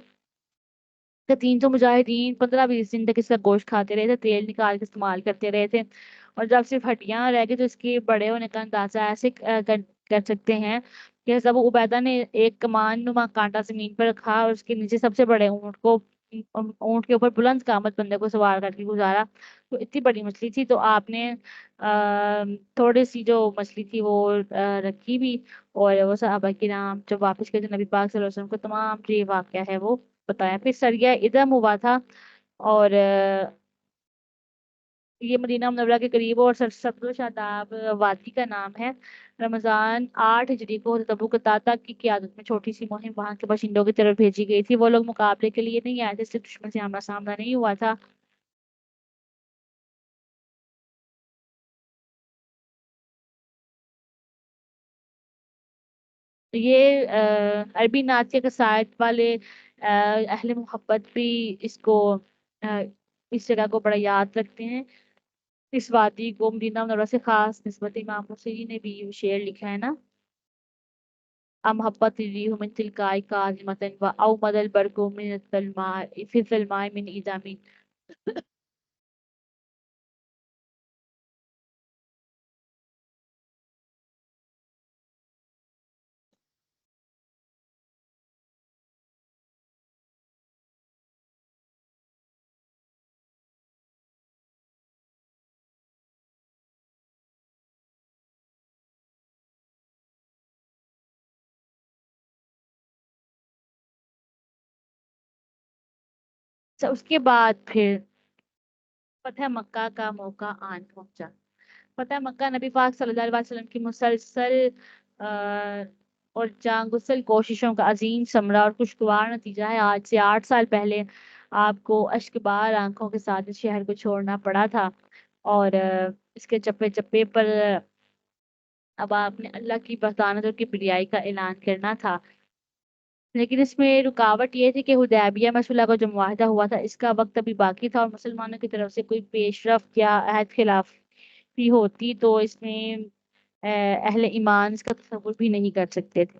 کہ 300 مجاہدین 15-20 دن تک اس کا گوشت کھاتے رہے تھے، تیل نکال کے استعمال کرتے رہے تھے، اور جب صرف ہڈیاں رہ گئی تو اس کے بڑے ہونے کا اندازہ ایسے کر سکتے ہیں کہ ابو عبیدہ نے ایک کمان نما کانٹا زمین پر رکھا، اور اس کے نیچے سب سے بڑے اونٹ کے اوپر بلند قامت بندے کو سوار کر کے گزارا۔ تو اتنی بڑی مچھلی تھی، تو آپ نے تھوڑی سی جو مچھلی تھی وہ رکھی بھی، اور وہ صحابہ کرام جب واپس گئے تو نبی پاک صلی اللہ علیہ وسلم کو تمام جو یہ واقعہ ہے وہ بتایا۔ پھر سریہ ادم ہوا تھا، اور یہ مدینہ منورہ کے قریب اور سبز و شاداب وادی کا نام ہے۔ رمضان 8 ہجری کو حضرت ابو قتادہ کی قیادت میں چھوٹی سی مہم وہاں کے باشندوں کی طرف بھیجی گئی تھی، وہ لوگ مقابلے کے لیے نہیں آئے تھے، اس سے دشمن سے آمنا سامنا نہیں ہوا تھا۔ یہ عربی نعت کے قصائد والے اہل محبت بھی اس کو آ، اس جگہ کو بڑا یاد رکھتے ہیں۔ اس وادی کو مدینہ منورہ سے خاص نسبت امام حسین نے بھی یہ شعر لکھا ہے نا، محبت الریح من تلقاء کاظمۃ و او مد البرق من الظلماء فی الظلماء من ادم۔ اس کے بعد پھر فتح مکہ کا موقع آن پہنچا۔ فتح مکہ نبی پاک صلی اللہ علیہ وسلم کی مسلسل آ، اور جاں گسل کوششوں کا عظیم ثمرہ اور خوشگوار نتیجہ ہے۔ آج سے 8 سال پہلے آپ کو اشک بار آنکھوں کے ساتھ اس شہر کو چھوڑنا پڑا تھا، اور اس کے چپے چپے پر اب آپ نے اللہ کی برطانت اور کبریائی کا اعلان کرنا تھا۔ لیکن اس میں رکاوٹ یہ تھی کہ حدیبیہ میں صلح کا جو معاہدہ ہوا تھا اس کا وقت ابھی باقی تھا، اور مسلمانوں کی طرف سے کوئی پیش رفت یا عہد خلاف بھی ہوتی تو اس میں اہل ایمان اس کا تصور بھی نہیں کر سکتے تھے۔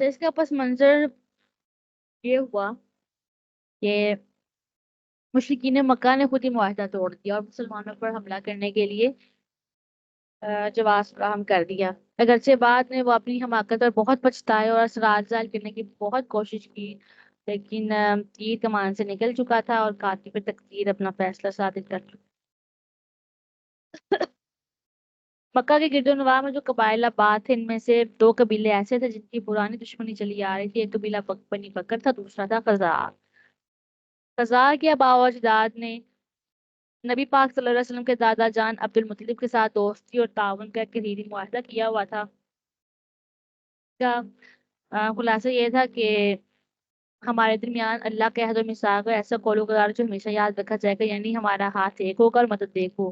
تو اس کا پس منظر یہ ہوا کہ مشرکین مکہ نے خود ہی معاہدہ توڑ دیا اور مسلمانوں پر حملہ کرنے کے لیے جواز فراہم کر دیا۔ اگرچہ بعد میں وہ اپنی حماقت پر بہت پچھتائے اور اسرار زائل کرنے کی بہت کوشش کی، لیکن تیر کمان سے نکل چکا تھا اور کاتب تقدیر اپنا فیصلہ صادر کر چکا۔ مکہ کے گرد و نواح میں جو قبائل آباد تھے ان میں سے دو قبیلے ایسے تھے جن کی پرانی دشمنی چلی آ رہی تھی۔ ایک قبیلہ بنی بکر تھا، دوسرا تھا خزاع۔ خزاع کے آباء و اجداد نے نبی پاک صلی اللہ علیہ وسلم کے دادا جان عبد المطلب کے ساتھ دوستی اور تعاون کا ایک کلیدی معاہدہ کیا ہوا تھا۔ کا خلاصہ یہ تھا کہ ہمارے درمیان اللہ کے عہد و میثاق اور ایسا قول و قرار جو ہمیشہ یاد رکھا جائے گا، یعنی ہمارا ہاتھ ایک ہوگا اور مدد ایک ہو،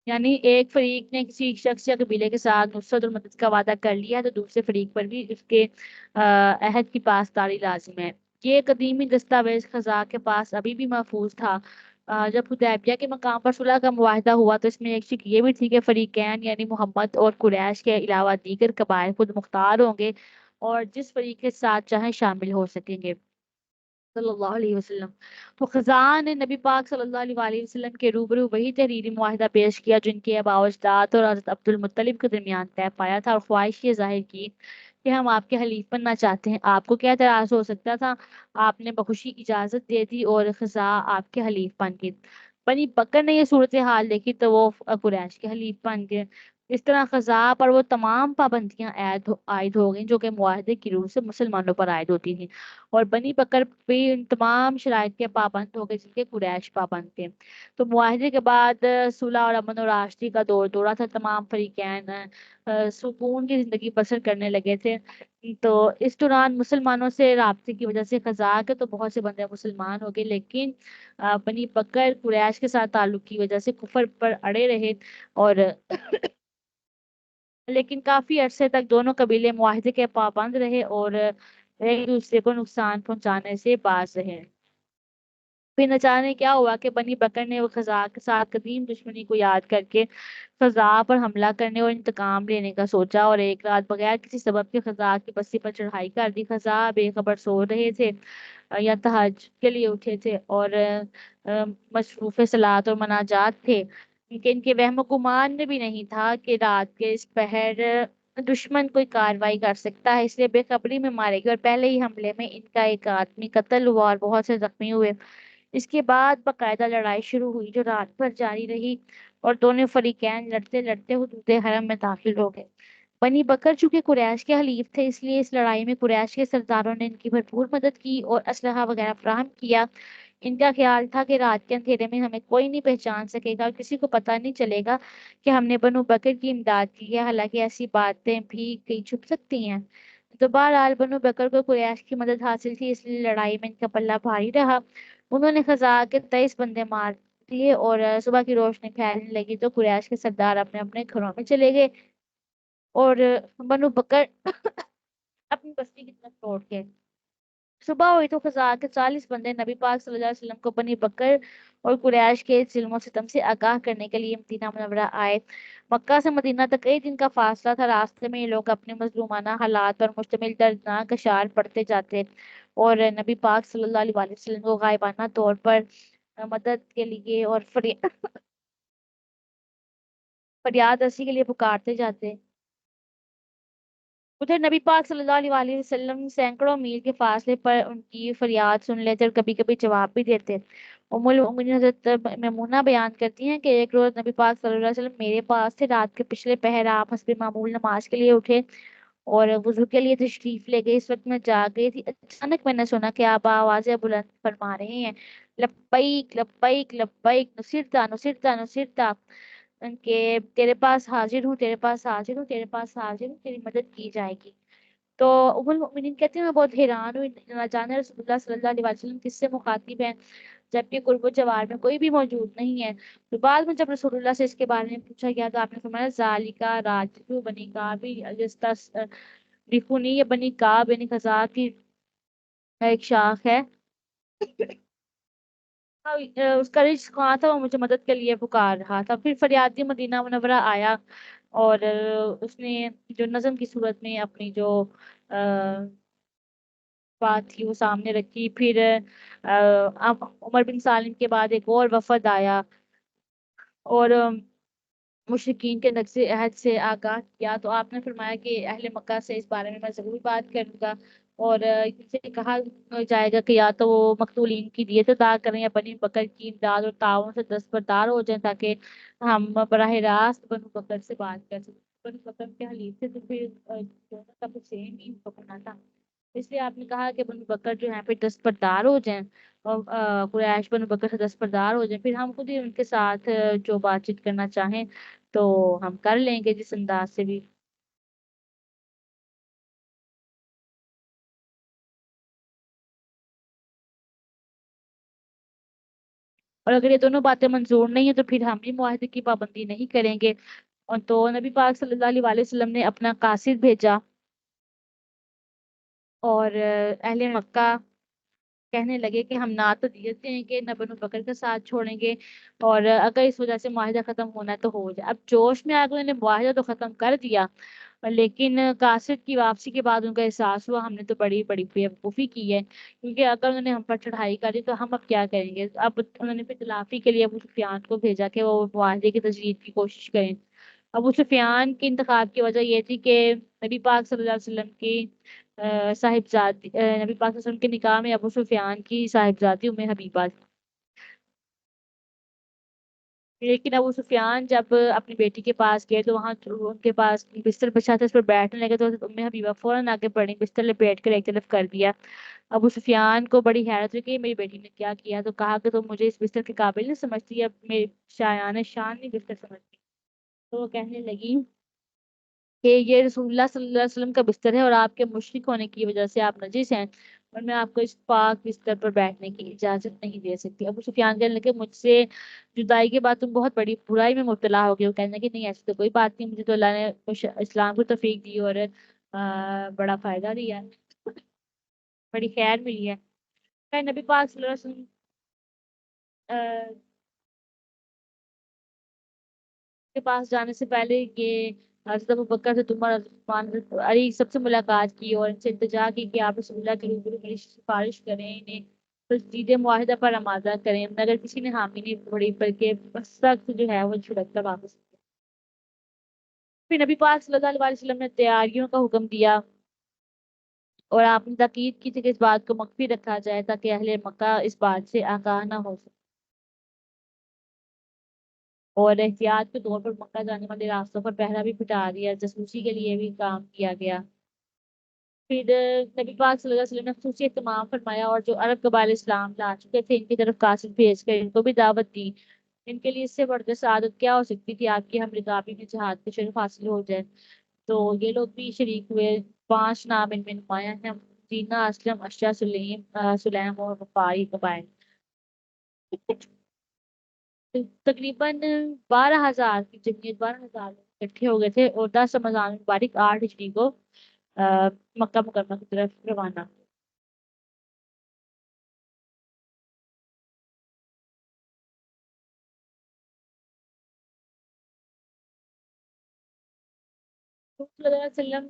یعنی ایک فریق نے کسی شخص یا قبیلے کے ساتھ نصرت اور مدد کا وعدہ کر لیا ہے تو دوسرے فریق پر بھی اس کے عہد کی پاسداری لازم ہے۔ یہ قدیمی دستاویز خزاع کے پاس ابھی بھی محفوظ تھا، جب حدیبیہ کے مقام پر صلح کا معاہدہ ہوا تو اس میں ایک شک یہ بھی تھی کہ فریقین یعنی محمد اور قریش کے علاوہ دیگر قبائل خود مختار ہوں گے اور جس فریق کے ساتھ چاہیں شامل ہو سکیں گے صلی اللہ علیہ وسلم۔ تو خزاں نے نبی پاک صلی اللہ علیہ وآلہ وسلم کے روبرو وہی تحریری معاہدہ پیش کیا جن کے آباء و اجداد اور حضرت عبد المطلب کے درمیان طے پایا تھا، اور خواہش یہ ظاہر کی کہ ہم آپ کے حلیف بننا چاہتے ہیں۔ آپ کو کیا اعتراض ہو سکتا تھا؟ آپ نے بخوشی اجازت دے دی اور خزاں آپ کے حلیف بن گئی۔ بنی بکر نے یہ صورتحال دیکھی تو وہ قریش کے حلیف بن گئے۔ اس طرح خزاں پر وہ تمام پابندیاں عائد ہو گئیں جو کہ معاہدے کی روح سے مسلمانوں پر عائد ہوتی تھیں، اور بنی بکر بھی ان تمام شرائط کے پابند ہو گئے جن کے قریش پابند تھے۔ تو معاہدے کے بعد صلح اور امن و راشدی کا دور دورہ تھا، تمام فریقین سکون کی زندگی بسر کرنے لگے تھے۔ تو اس دوران مسلمانوں سے رابطے کی وجہ سے خزاں کے تو بہت سے بندے مسلمان ہو گئے، لیکن بنی بکر قریش کے ساتھ تعلق کی وجہ سے کفر پر اڑے رہے، اور لیکن کافی عرصے تک دونوں قبیلے معاہدے کے پابند رہے اور ایک دوسرے کو نقصان پہنچانے سے باز رہے۔ پھر نہ جانے کیا ہوا کہ بنی بکر نے وہ خزاں کے ساتھ قدیم دشمنی کو یاد کر کے خزاں پر حملہ کرنے اور انتقام لینے کا سوچا، اور ایک رات بغیر کسی سبب کے خزاں کی بستی پر چڑھائی کر دی۔ خزاں بے خبر سو رہے تھے یا تہجد کے لیے اٹھے تھے اور مصروف صلات اور مناجات تھے، کہ ان کے وہم و گمان میں بھی نہیں تھا کہ رات کے اس پہر دشمن کوئی کاروائی کر سکتا ہے، اس لیے بے خبری میں مارے گئے، اور پہلے ہی حملے میں ان کا ایک آدمی قتل ہوا اور بہت سے زخمی ہوئے۔ اس کے بعد باقاعدہ لڑائی شروع ہوئی جو رات بھر جاری رہی، اور دونوں فریقین لڑتے لڑتے حدود حرم میں داخل ہو گئے۔ بنی بکر چونکہ قریش کے حلیف تھے اس لیے اس لڑائی میں قریش کے سرداروں نے ان کی بھرپور مدد کی اور اسلحہ وغیرہ فراہم کیا۔ ان کا خیال تھا کہ رات کے اندھیرے میں ہمیں کوئی نہیں پہچان سکے گا اور کسی کو پتہ نہیں چلے گا کہ ہم نے بنو بکر کی امداد کی ہے، حالانکہ ایسی باتیں بھی کہیں چھپ سکتی ہیں۔ تو بہرحال بنو بکر کو قریش کی مدد حاصل تھی، اس لیے لڑائی میں ان کا پلہ بھاری رہا۔ انہوں نے خزاں کے 23 بندے مار دیے، اور صبح کی روشنی پھیلنے لگی تو قریش کے سردار اپنے اپنے گھروں میں چلے گئے، اور بنو بکر اپنی بستی کی طرف لوٹ گئے۔ صبح ہوئی تو خزاں کے 40 بندے نبی پاک صلی اللہ علیہ وسلم کو بنی بکر اور قریش کے ظلم و ستم سے آگاہ کرنے کے لیے مدینہ منورہ آئے۔ مکہ سے مدینہ تک کئی دن کا فاصلہ تھا، راستے میں یہ لوگ اپنے مظلومانہ حالات پر مشتمل دردناک اشعار پڑھتے جاتے اور نبی پاک صلی اللہ علیہ وسلم کو غائبانہ طور پر مدد کے لیے اور فریاد رسی کے لیے پکارتے جاتے۔ ادھر نبی پاک صلی اللہ علیہ وآلہ وسلم سینکڑوں میل کے فاصلے پر ان کی فریاد سن لیتے اور کبھی کبھی جواب بھی دیتے۔ ام المؤمنین حضرت میمونہ بیان کرتی ہیں کہ ایک روز نبی پاک صلی اللہ علیہ وسلم میرے پاس تھے، رات کے پچھلے پہر آپ حسب معمول نماز کے لیے اٹھے اور وضو کے لیے تشریف لے گئے۔ اس وقت میں جاگ گئی تھی، اچانک میں نے سنا کہ آپ آوازیں بلند فرما رہے ہیں، لبیک لبیک لبیک نصرتا نصرتا نصرتا، ان کے تیرے پاس حاضر ہوں، تیرے پاس حاضر ہوں، تیرے پاس حاضر ہوں، تیری مدد کی جائے گی۔ تو ام المؤمنین کہتے ہیں میں بہت حیران ہوئی، نہ جانے رسول اللہ صلی اللہ علیہ وسلم کس سے مخاطب ہیں جبکہ قرب و جوار میں کوئی بھی موجود نہیں ہے۔ تو بعد میں جب رسول اللہ سے اس کے بارے میں پوچھا گیا تو آپ نے فرمایا ذالکا راجو بنی کعب رفونی، یہ بنی کعب یعنی خزاع کی ایک شاخ ہے، اس کا رزق کہاں تھا، وہ مجھے مدد کے لیے پکار رہا تھا۔ پھر فریادی مدینہ منورہ آیا اور اس نے جو نظم کی صورت میں اپنی جو بات تھی وہ سامنے رکھی۔ پھر عمر بن سالم کے بعد ایک اور وفد آیا اور مشرکین کے نقض عہد سے آگاہ کیا، تو آپ نے فرمایا کہ اہل مکہ سے اس بارے میں میں ضرور بات کروں گا، اور ان سے کہا جائے گا کہ یا تو وہ مقتولین کی دیت ادا کریں یا بنی بکر کی امداد اور تعاون سے دستبردار ہو جائیں تاکہ ہم براہ راست بنو بکر سے بات کر سکیں۔ بنو بکر کے حلیف سے تو پھر دونوں کا تو سیم ہی ہونا تھا، اس لیے آپ نے کہا کہ بنو بکر جو ہے پھر دستبردار ہو جائیں اور قریش بنو بکر سے دستبردار ہو جائیں، پھر ہم خود ہی ان کے ساتھ جو بات چیت کرنا چاہیں تو ہم کر لیں گے جس انداز سے بھی۔ اور اگر یہ دونوں باتیں منظور نہیں ہیں تو پھر ہم بھی معاہدے کی پابندی نہیں کریں گے۔ اور تو نبی پاک صلی اللہ علیہ وسلم نے اپنا قاصد بھیجا اور اہل مکہ کہنے لگے کہ ہم نہ تو دیت دیں گے نہ بنو بکر کا ساتھ چھوڑیں گے، اور اگر اس وجہ سے معاہدہ ختم ہونا ہے تو ہو جائے۔ اب جوش میں آ کے انہوں نے معاہدہ تو ختم کر دیا، لیکن قاصد کی واپسی کے بعد ان کا احساس ہوا ہم نے تو بڑی بڑی بیوقوفی کی ہے، کیونکہ اگر انہوں نے ہم پر چڑھائی کری تو ہم اب کیا کریں گے۔ اب انہوں نے پھر تلافی کے لیے ابو سفیان کو بھیجا کہ وہ معاہدے کی تجدید کی کوشش کریں۔ ابو سفیان کے انتخاب کی وجہ یہ تھی کہ نبی پاک صلی اللہ علیہ وسلم کی صاحبزادی، نبی پاک صلی اللہ علیہ وسلم کے نکاح میں ابو سفیان کی صاحبزادی حبیبہ تھی۔ لیکن ابو سفیان جب اپنی بیٹی کے پاس گئے تو وہاں ان کے پاس بستر بچھا تھا، اس پر بیٹھنے لگے تو حبیبہ فوراً آگے بڑھی، بستر لپیٹ کر ایک طرف کر دیا۔ ابو سفیان کو بڑی حیرت ہوئی کہ میری بیٹی نے کیا کیا، تو کہا کہ تم مجھے اس بستر کے قابل نہیں سمجھتی، اب میری شایان شان نہیں بستر سمجھتی۔ تو وہ کہنے لگی کہ یہ رسول اللہ صلی اللہ علیہ وسلم کا بستر ہے اور آپ کے مشرک ہونے کی وجہ سے آپ نجس ہیں، اور میں آپ کو اس پاک بستر پر بیٹھنے کی اجازت نہیں دے سکتی۔ ابو سفیان کہنے لگے مجھ سے جدائی کے بعد تم بہت بڑی برائی میں مبتلا ہو گئے ہو۔ کہنے لگے نہیں ایسی تو کوئی بات نہیں، مجھے تو اللہ نے اسلام کو توفیق دی اور بڑا فائدہ دیا ہے، بڑی خیر ملی ہے۔ پھر نبی پاک صلی اللہ علیہ وسلم کے پاس جانے سے پہلے یہ حضرت ابوبکر سے عمر، حضرت عثمان، حضرت علی سب سے ملاقات کی اور ان سے التجا کی کہ آپ رسول اللہ کے روبرو میری سفارش کریں، انہیں تجدید معاہدہ پر آمادہ کریں، مگر کسی نے حامی نہیں پڑی بلکہ بس سخت جو ہے وہ چھڑک کر واپس۔ پھر نبی پاک صلی اللہ علیہ وسلم نے تیاریوں کا حکم دیا اور آپ نے تاکید کی تھی کہ اس بات کو مخفی رکھا جائے تاکہ اہل مکہ اس بات سے آگاہ نہ ہو سکے، اور احتیاط کے طور پر مکہ جانے والے راستوں پر پہرا بھی بٹھا دیا، جاسوسی کے لیے بھی کام کیا گیا۔ پھر نبی پاک صلی اللہ علیہ وسلم نے خصوصی اہتمام فرمایا اور جو عرب قبائل اسلام لا چکے تھے ان کی طرف قاصد بھیج کر ان کو بھی دعوت دی۔ ان کے لیے اس سے بڑھ کر سعادت کیا ہو سکتی تھی، آپ کی ہم رکابی میں جہاد کے شرف حاصل ہو جائے۔ تو یہ لوگ بھی شریک ہوئے، 5 نام ان میں نمایاں ہیں: دینا، اسلم، اشجع، سلیم اور وفائی قبائل۔ تقریباً 12,000 کی جمعیت، 12,000 لوگ اکٹھے ہو گئے تھے اور 10 رمضان مبارک 8 ہجری کو مکہ مکرمہ کی طرف روانہ۔ صلی اللہ علیہ وسلم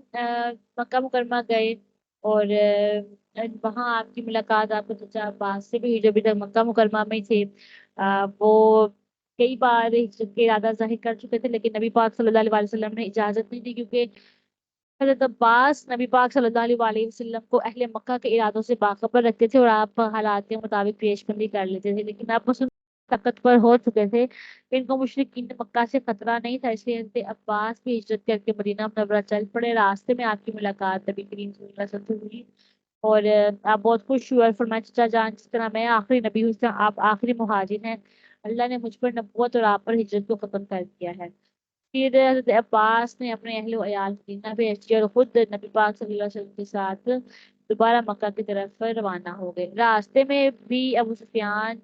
مکہ مکرمہ گئے اور وہاں آپ کی ملاقات آپ کے چچا عباس سے بھی ہوئی جو ابھی تک مکہ مکرمہ میں ہی تھے۔ وہ کئی بار ہجرت کے ارادہ ظاہر کر چکے تھے لیکن نبی پاک صلی اللہ علیہ وسلم نے اجازت نہیں دی، کیونکہ حضرت عباس نبی پاک صلی اللہ علیہ وسلم کو اہل مکہ کے ارادوں سے باخبر رکھتے تھے اور آپ حالات کے مطابق پیش بندی کر لیتے تھے، لیکن آپ مسلم طاقتور ہو چکے تھے کہ ان کو مشرکین مکہ سے خطرہ نہیں تھا، اس لیے حضرت عباس بھی ہجرت کر کے مدینہ منورہ چل پڑے۔ راستے میں آپ کی ملاقات نبی کریم صلی اللہ علیہ وسلم سے ہوئی اور آپ بہت خوش ہوئے اور فرمایا چچا جان جس طرح میں آخری نبی ہوں اس طرح آپ آخری مہاجر ہیں، اللہ نے مجھ پر نبوت اور آپ پر ہجرت کو ختم کر دیا ہے۔ پھر حضرت عباس نے اپنے اہل و عیال کو مدینہ بھیج دیا اور خود نبی پاک صلی اللہ علیہ وسلم کے ساتھ دوبارہ مکہ کی طرف روانہ ہو گئے۔ راستے میں بھی ابو سفیان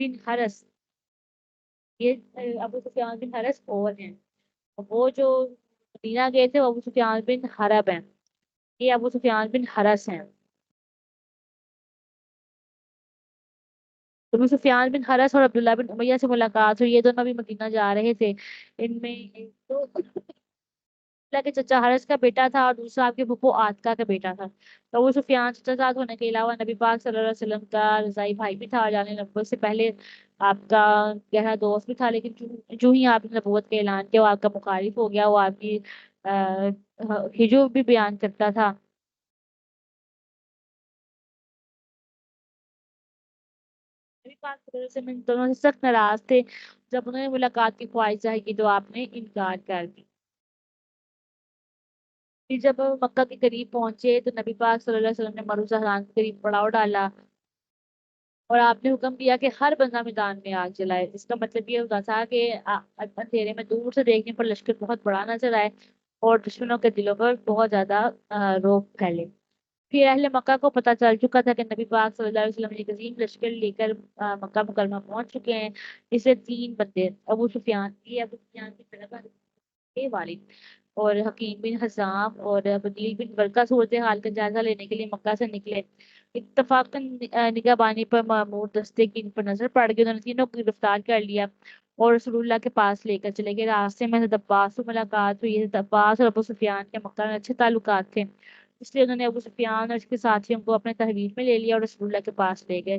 بن حرس، یہ ابو سفیان بن حرس اور ہیں، وہ جو مدینہ گئے تھے وہ ابو سفیان بن حرب ہیں، یہ ابو سفیان بن حرس ہیں۔ ابو سفیان بن حرس اور عبداللہ بن امیہ سے ملاقات ہوئی، یہ دونوں بھی مدینہ جا رہے تھے۔ ان میں ایک تو اللہ کے چچا حارث کا بیٹا تھا اور دوسرا آپ کے پھپھو عاتکہ کا بیٹا تھا۔ تو ابو سفیان چچا زاد ہونے کے علاوہ نبی پاک صلی اللہ علیہ وسلم کا رضاعی بھائی بھی تھا اور جانے نبوت سے پہلے آپ کا گہرا دوست بھی تھا، لیکن جو ہی آپ نے نبوت کا اعلان کیا وہ آپ کا مخالف ہو گیا، وہ آپ کی ہجو بھی بیان کرتا تھا۔ نبی پاک صلی اللہ علیہ وسلم ان دونوں سے سخت ناراض تھے، جب انہوں نے ملاقات کی خواہش ظاہر کی تو آپ نے انکار کر دی۔ پھر جب مکہ کے قریب پہنچے تو نبی پاک صلی اللہ علیہ وسلم نے مرو زہران کے قریب پڑاؤ ڈالا اور آپ نے حکم دیا کہ ہر بندہ میدان میں آگ جلائے، اس کا مطلب یہ ہوتا تھا کہ اندھیرے میں دور سے دیکھنے پر لشکر بہت بڑا نظر آئے اور دشمنوں کے دلوں پر بہت زیادہ روب پھیلے۔ پھر اہل مکہ کو پتہ چل چکا تھا کہ نبی پاک صلی اللہ علیہ وسلم ایک عظیم لشکر لے کر مکہ مکرمہ پہنچ چکے ہیں، اس سے 3 بندے ابو سفیان کی طرف کے والد اور حکیم بن حزام اور بدیل بن ورقہ صورت حال کا جائزہ لینے کے لیے مکہ سے نکلے۔ اتفاقاً نگاہ بانی پر معمور دستے کی ان پر نظر پڑ گئی، انہوں نے تینوں کو گرفتار کر لیا اور رسول اللہ کے پاس لے کر چلے گئے۔ راستے میں حضرت عباس سے ملاقات ہوئی۔ حضرت عباس اور ابو سفیان کے مکہ میں اچھے تعلقات تھے، اس لیے انہوں نے ابو سفیان اور اس کے ساتھیوں کو اپنے تحویل میں لے لیا اور رسول اللہ کے پاس لے گئے۔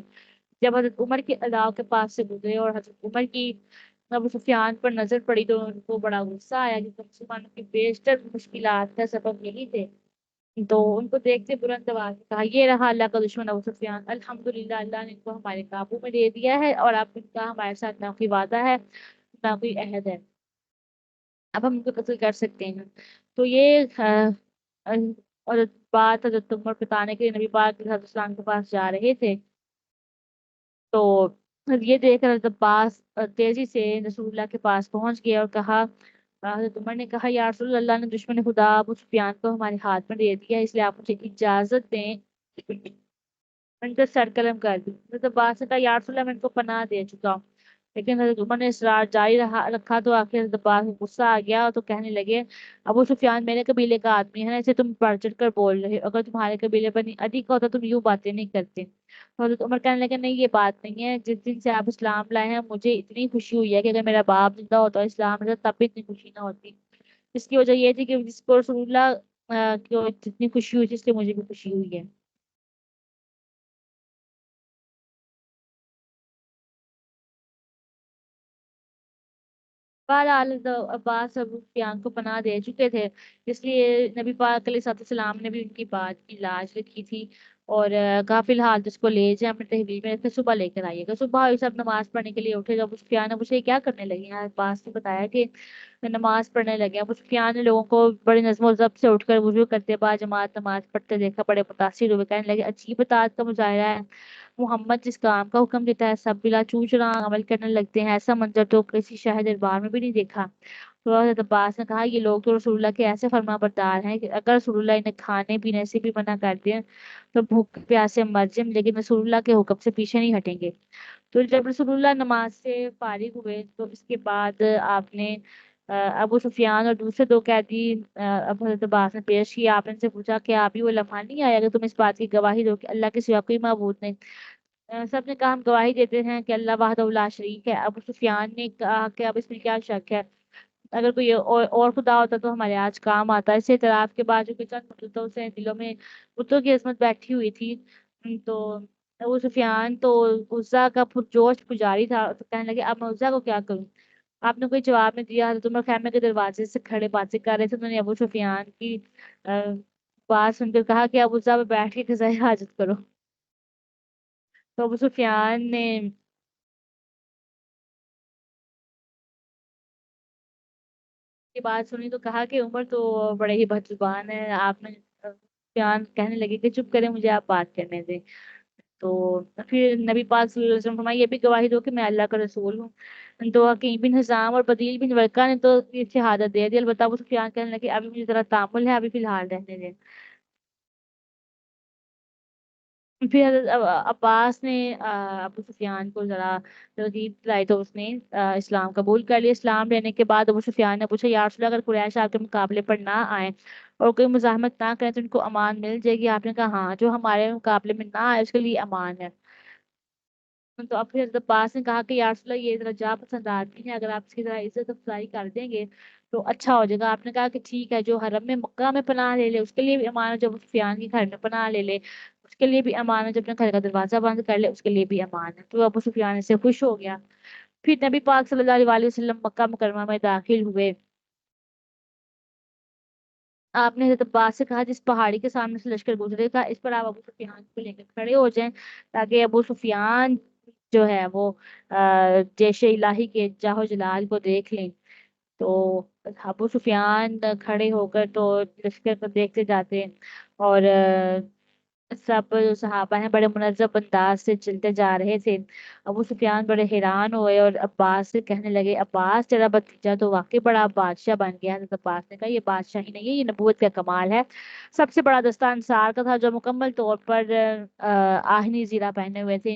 جب حضرت عمر کے علاقے کے پاس سے گزرے اور حضرت عمر کی ابو سفیان پر نظر پڑی تو ان کو بڑا غصہ آیا، کیونکہ مسلمانوں کی بیشتر مشکلات کا سبب یہی تھے۔ تو ان کو دیکھتے بلند آواز میں کہا، یہ رہا اللہ کا دشمن ابو سفیان، الحمدللہ اللہ نے ان کو ہمارے قابو میں دے دیا ہے اور اب ان کا ہمارے ساتھ نہ کوئی وعدہ ہے نہ کوئی عہد ہے، اب ہم ان کو قتل کر سکتے ہیں۔ تو یہ اور بات حضرت عمر بتانے کے لیے نبی پاک علیہ السلام کے پاس جا رہے تھے، تو یہ دیکھ کر حضرت عباس تیزی سے رسول اللہ کے پاس پہنچ گیا اور کہا، حضرت عمر نے کہا، یا رسول اللہ نے دشمن خدا ابو سفیان کو ہمارے ہاتھ میں دے دیا، اس لیے آپ مجھے اجازت دیں ان کا سر قلم کر دی۔ حضرت عباس نے کہا، یا رسول اللہ میں ان کو پناہ دے چکا ہوں، لیکن حضرت عمر نے اصرار جاری رکھا تو آخر حضرت عباس کو غصہ آ گیا تو کہنے لگے، ابو سفیان میرے قبیلے کا آدمی ہے نا، اسے تم بڑھ چڑھ کر بول رہے ہو، اگر تمہارے قبیلے بنی عدی کا ہوتا تم یوں باتیں نہیں کرتے۔ تو حضرت عمر کہنے لگے، نہیں یہ بات نہیں ہے، جس دن سے آپ اسلام لائے ہیں مجھے اتنی خوشی ہوئی ہے کہ اگر میرا باپ زندہ ہوتا اور اسلام میں تب بھی اتنی خوشی نہ ہوتی۔ اس کی وجہ یہ تھی کہ جس کو رسول اللہ کو جتنی خوشی ہوئی تھی اس سے مجھے بھی خوشی ہوئی ہے۔ بہرحال حضرت عباس ابو سفیان کو پناہ دے چکے تھے، اس لیے نبی پاک علیہ السلام نے بھی ان کی بات کی لاج رکھی تھی اور کہا فی الحال جس کو لے جائیں اپنے تحویل میں رکھے، صبح لے کر آئیے گا۔ صبح ہوئی، سب نماز پڑھنے کے لیے اٹھے، جب ابو سفیان نے مجھے کیا کرنے لگے ہیں، عباس نے بتایا کہ نماز پڑھنے لگے۔ ابو سفیان نے لوگوں کو بڑی نظم و ضبط سے اٹھ کر وضو کرتے بعد جماعت نماز پڑھتے دیکھا، بڑے متاثر ہوئے، کہنے لگے عجیب اطاعت کا مظاہرہ ہے، محمد جس کام کا حکم دیتا ہے سب بلا چوں چراغ عمل کرنے لگتے ہیں، ایسا منظر تو کسی شاہ دربار میں بھی نہیں دیکھا۔ تو حضرت عباس نے کہا، یہ لوگ تو رسول اللہ کے ایسے فرما بردار ہیں کہ اگر رسول اللہ انہیں کھانے پینے سے بھی منع کر دیں تو بھوک پیاس سے مر جائیں، لیکن رسول اللہ کے حکم سے پیچھے نہیں ہٹیں گے۔ تو جب رسول اللہ نماز سے فارغ ہوئے تو اس کے بعد آپ نے ابو سفیان اور دوسرے دو قیدی ابو حضرت عباس نے پیش کیا، آپ نے ان سے پوچھا کہ ابھی وہ لمحہ نہیں آیا کہ تم اس بات کی گواہی دو کہ اللہ کے سوا کوئی معبود نہیں؟ سب نے کہا ہم گواہی دیتے ہیں کہ اللہ وحدہ لا شریک ہے۔ ابو سفیان نے کہا کہ اب اس میں کیا شک ہے، اگر کوئی اور خدا ہوتا تو ہمارے آج کام آتا۔ اس اعتراف کے بعد جو کہ چند مدتوں سے دلوں میں بتوں کی عظمت بیٹھی ہوئی تھی، تو ابو سفیان تو عزا کا پرجوش پجاری تھا، تو کہنے لگے اب میں عزا کو کیا کروں؟ آپ نے کوئی جواب نہیں دیا۔ حضرت عمر خیمے کے دروازے سے کھڑے باتیں کر رہے تھے، انہوں نے ابو سفیان کی بات سن کر کہا کہ اب عزا پہ بیٹھ کے قضاء حاجت کرو۔ تو ابو سفیان نے کی بات سنی تو کہا کہ عمر تو بڑے ہی بد زبان ہے۔ آپ نے بیان کہنے لگے کہ چپ کریں، مجھے آپ بات کرنے دیں۔ تو پھر نبی پاک صلی اللہ علیہ وسلم فرمایا، یہ بھی گواہی دو کہ میں اللہ کا رسول ہوں۔ تو حکیم بن حزام اور بدیل بن ورقہ نے تو یہ شہادت دے دی، البتہ ابو سفیان کہنے لگے ابھی مجھے ذرا تعامل ہے، ابھی فی الحال رہنے دیں۔ پھر حضرت عباس نے ابو سفیان کو ذرا ترغیب دلائی تو اس نے اسلام قبول کر لیا۔ اسلام لینے کے بعد ابو سفیان نے پوچھا، یا رسول اللہ اگر قریش آپ کے مقابلے پر نہ آئے اور کوئی مزاحمت نہ کریں تو ان کو امان مل جائے گی؟ آپ نے کہا ہاں، جو ہمارے مقابلے میں نہ آئے اس کے لیے امان ہے۔ تو اب پھر حضرت عباس نے کہا کہ یا رسول اللہ یہ ذرا جا پسند آدمی ہے، اگر آپ اس کی ذرا عزت افزائی کر دیں گے تو اچھا ہو جائے گا۔ آپ نے کہا کہ ٹھیک ہے، جو حرم میں مکہ میں پناہ لے لے اس کے لیے بھی امان ہے، جو سفیان کے گھر میں پناہ لے لے اس کے لیے بھی امان ہے، جب اپنے گھر کا دروازہ بند کر لے اس کے لیے بھی امان ہے۔ تو ابو سفیان سے خوش ہو گیا۔ پھر نبی پاک صلی اللہ علیہ وسلم مکہ مکرمہ میں داخل ہوئے۔ آپ نے حضرت عباس سے کہا، جس پہاڑی کے سامنے سے لشکر گزرے گا اس پر آپ ابو سفیان کو لے کر کھڑے ہو جائیں، تاکہ ابو سفیان جو ہے وہ جیش الہی کے جاہو جلال کو دیکھ لیں۔ تو ابو سفیان کھڑے ہو کر تو لشکر کو دیکھتے جاتے، اور سب جو صحابہ ہیں بڑے منظم انداز سے چلتے جا رہے تھے۔ ابو سفیان بڑے حیران ہوئے اور عباس سے کہنے لگے، عباس تیرا بھتیجا تو واقعی بڑا بادشاہ بن گیا ہے۔ حضرت عباس نے کہا، یہ بادشاہی نہیں ہے، یہ نبوت کا کمال ہے۔ سب سے بڑا دستہ انصار کا تھا جو مکمل طور پر آہنی زیرہ پہنے ہوئے تھے،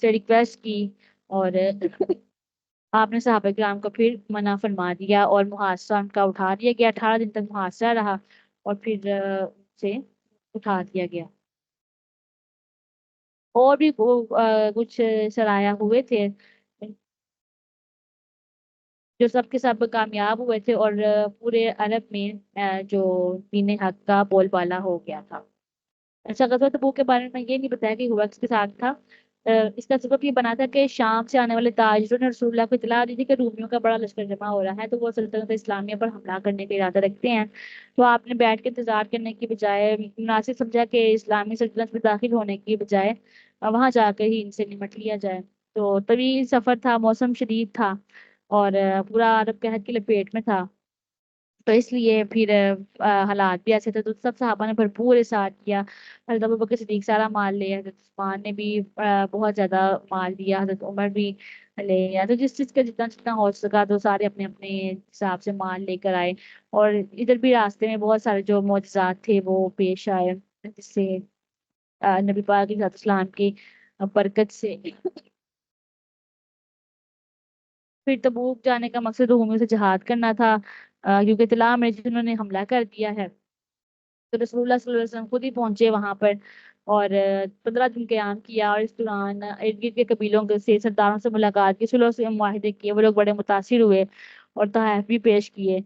سے ریکویسٹ کی، اور آپ نے صحابہ کرام کو پھر منع فرما دیا اور محاصرہ ان کا اٹھا دیا گیا، 18 دن تک محاصرہ رہا، اور پھر سے اٹھا دیا گیا۔ اور بھی کچھ سرایہ ہوئے تھے جو سب کے سب کامیاب ہوئے تھے، اور پورے عرب میں جو دین حق کا بول بالا ہو گیا تھا۔ اچھا، غزوہ تبوک کے بارے میں یہ نہیں بتایا کہ ہوا کس کے ساتھ تھا۔ اس کا سبب یہ بنا تھا کہ شام سے آنے والے تاجروں نے رسول اللہ کو اطلاع دی تھی کہ رومیوں کا بڑا لشکر جمع ہو رہا ہے، تو وہ سلطنت اسلامیہ پر حملہ کرنے کا ارادہ رکھتے ہیں۔ تو آپ نے بیٹھ کے انتظار کرنے کی بجائے مناسب سمجھا کہ اسلامی سلطنت میں داخل ہونے کی بجائے وہاں جا کے ہی ان سے نمٹ لیا جائے۔ تو طویل سفر تھا، موسم شدید تھا، اور پورا عرب قحط کی لپیٹ میں تھا، تو اس لیے پھر حالات بھی ایسے تھے، تو سب صحابہ نے بھرپور احسان کیا۔ حضرت ابوبکر صدیق سارا مال لے، حضرت عثمان نے بھی بہت زیادہ مال دیا، حضرت عمر بھی لے گیا، تو جس چیز کا جتنا جتنا ہو سکا تو سارے اپنے اپنے حساب سے مال لے کر آئے۔ اور ادھر بھی راستے میں بہت سارے جو معجزات تھے وہ پیش آئے، جس سے نبی پاک علیہ السلام کی برکت سے پھر تبوک جانے کا مقصد رومیوں سے جہاد کرنا تھا، کیونکہ اطلاع میں جنہوں نے حملہ کر دیا ہے، تو رسول اللہ صلی اللہ علیہ وسلم خود ہی پہنچے وہاں پر، اور 15 دن قیام کیا، اور اس دوران ارد گرد کے قبیلوں سے سرداروں سے ملاقات کی، صلح سے معاہدے کیے، وہ لوگ بڑے متاثر ہوئے اور تحائف بھی پیش کیے۔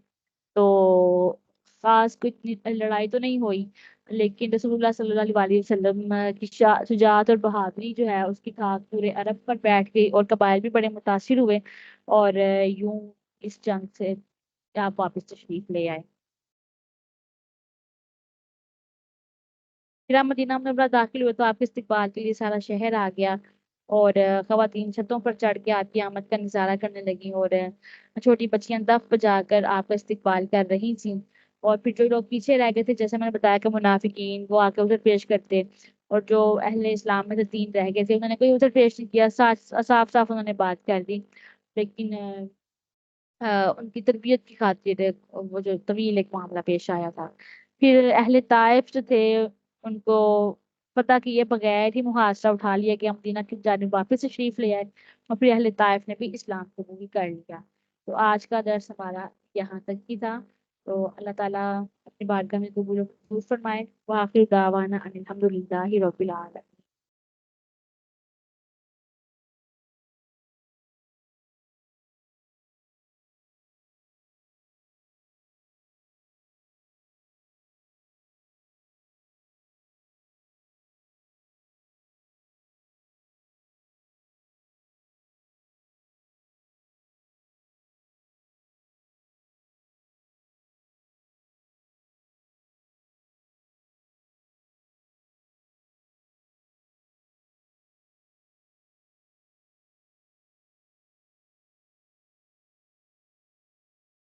تو خاص کوئی اتنی لڑائی تو نہیں ہوئی، لیکن رسول اللہ صلی اللہ علیہ وسلم کی شجاعت اور بہادری جو ہے اس کی دھاک پورے عرب پر بیٹھ گئی، اور قبائل بھی بڑے متاثر ہوئے، اور یوں اس جنگ سے آپ واپس تشریف لے آئے۔ پھر آپ مدینہ منورہ داخل ہوئے تو آپ کے استقبال کے لیے سارا شہر آ گیا، اور خواتین چھتوں پر چڑھ کے آپ کی آمد کا نظارہ کرنے لگی، اور چھوٹی بچیاں دف بجا کر آپ کا استقبال کر رہی تھیں۔ اور پھر جو لوگ پیچھے رہ گئے تھے، جیسے میں نے بتایا کہ منافقین وہ آ کے ادھر پیش کرتے، اور جو اہل اسلام میں سے 3 رہ گئے تھے انہوں نے کوئی ادھر پیش نہیں کیا، صاف صاف صاف انہوں نے بات کر دی، لیکن ان کی تربیت کی خاطر وہ جو طویل ایک معاملہ پیش آیا تھا۔ پھر اہل طائف جو تھے ان کو فتح کیے بغیر ہی محاصرہ اٹھا لیا گیا، مدینہ کی جانب واپس تشریف لے آئے، اور پھر اہل طائف نے بھی اسلام قبول کر لیا۔ تو آج کا درس ہمارا یہاں تک ہی تھا، تو اللہ تعالیٰ اپنی بارگاہ میں قبول و منظور فرمائے۔ وآخر دعوانا ان الحمد للہ رب العالمین۔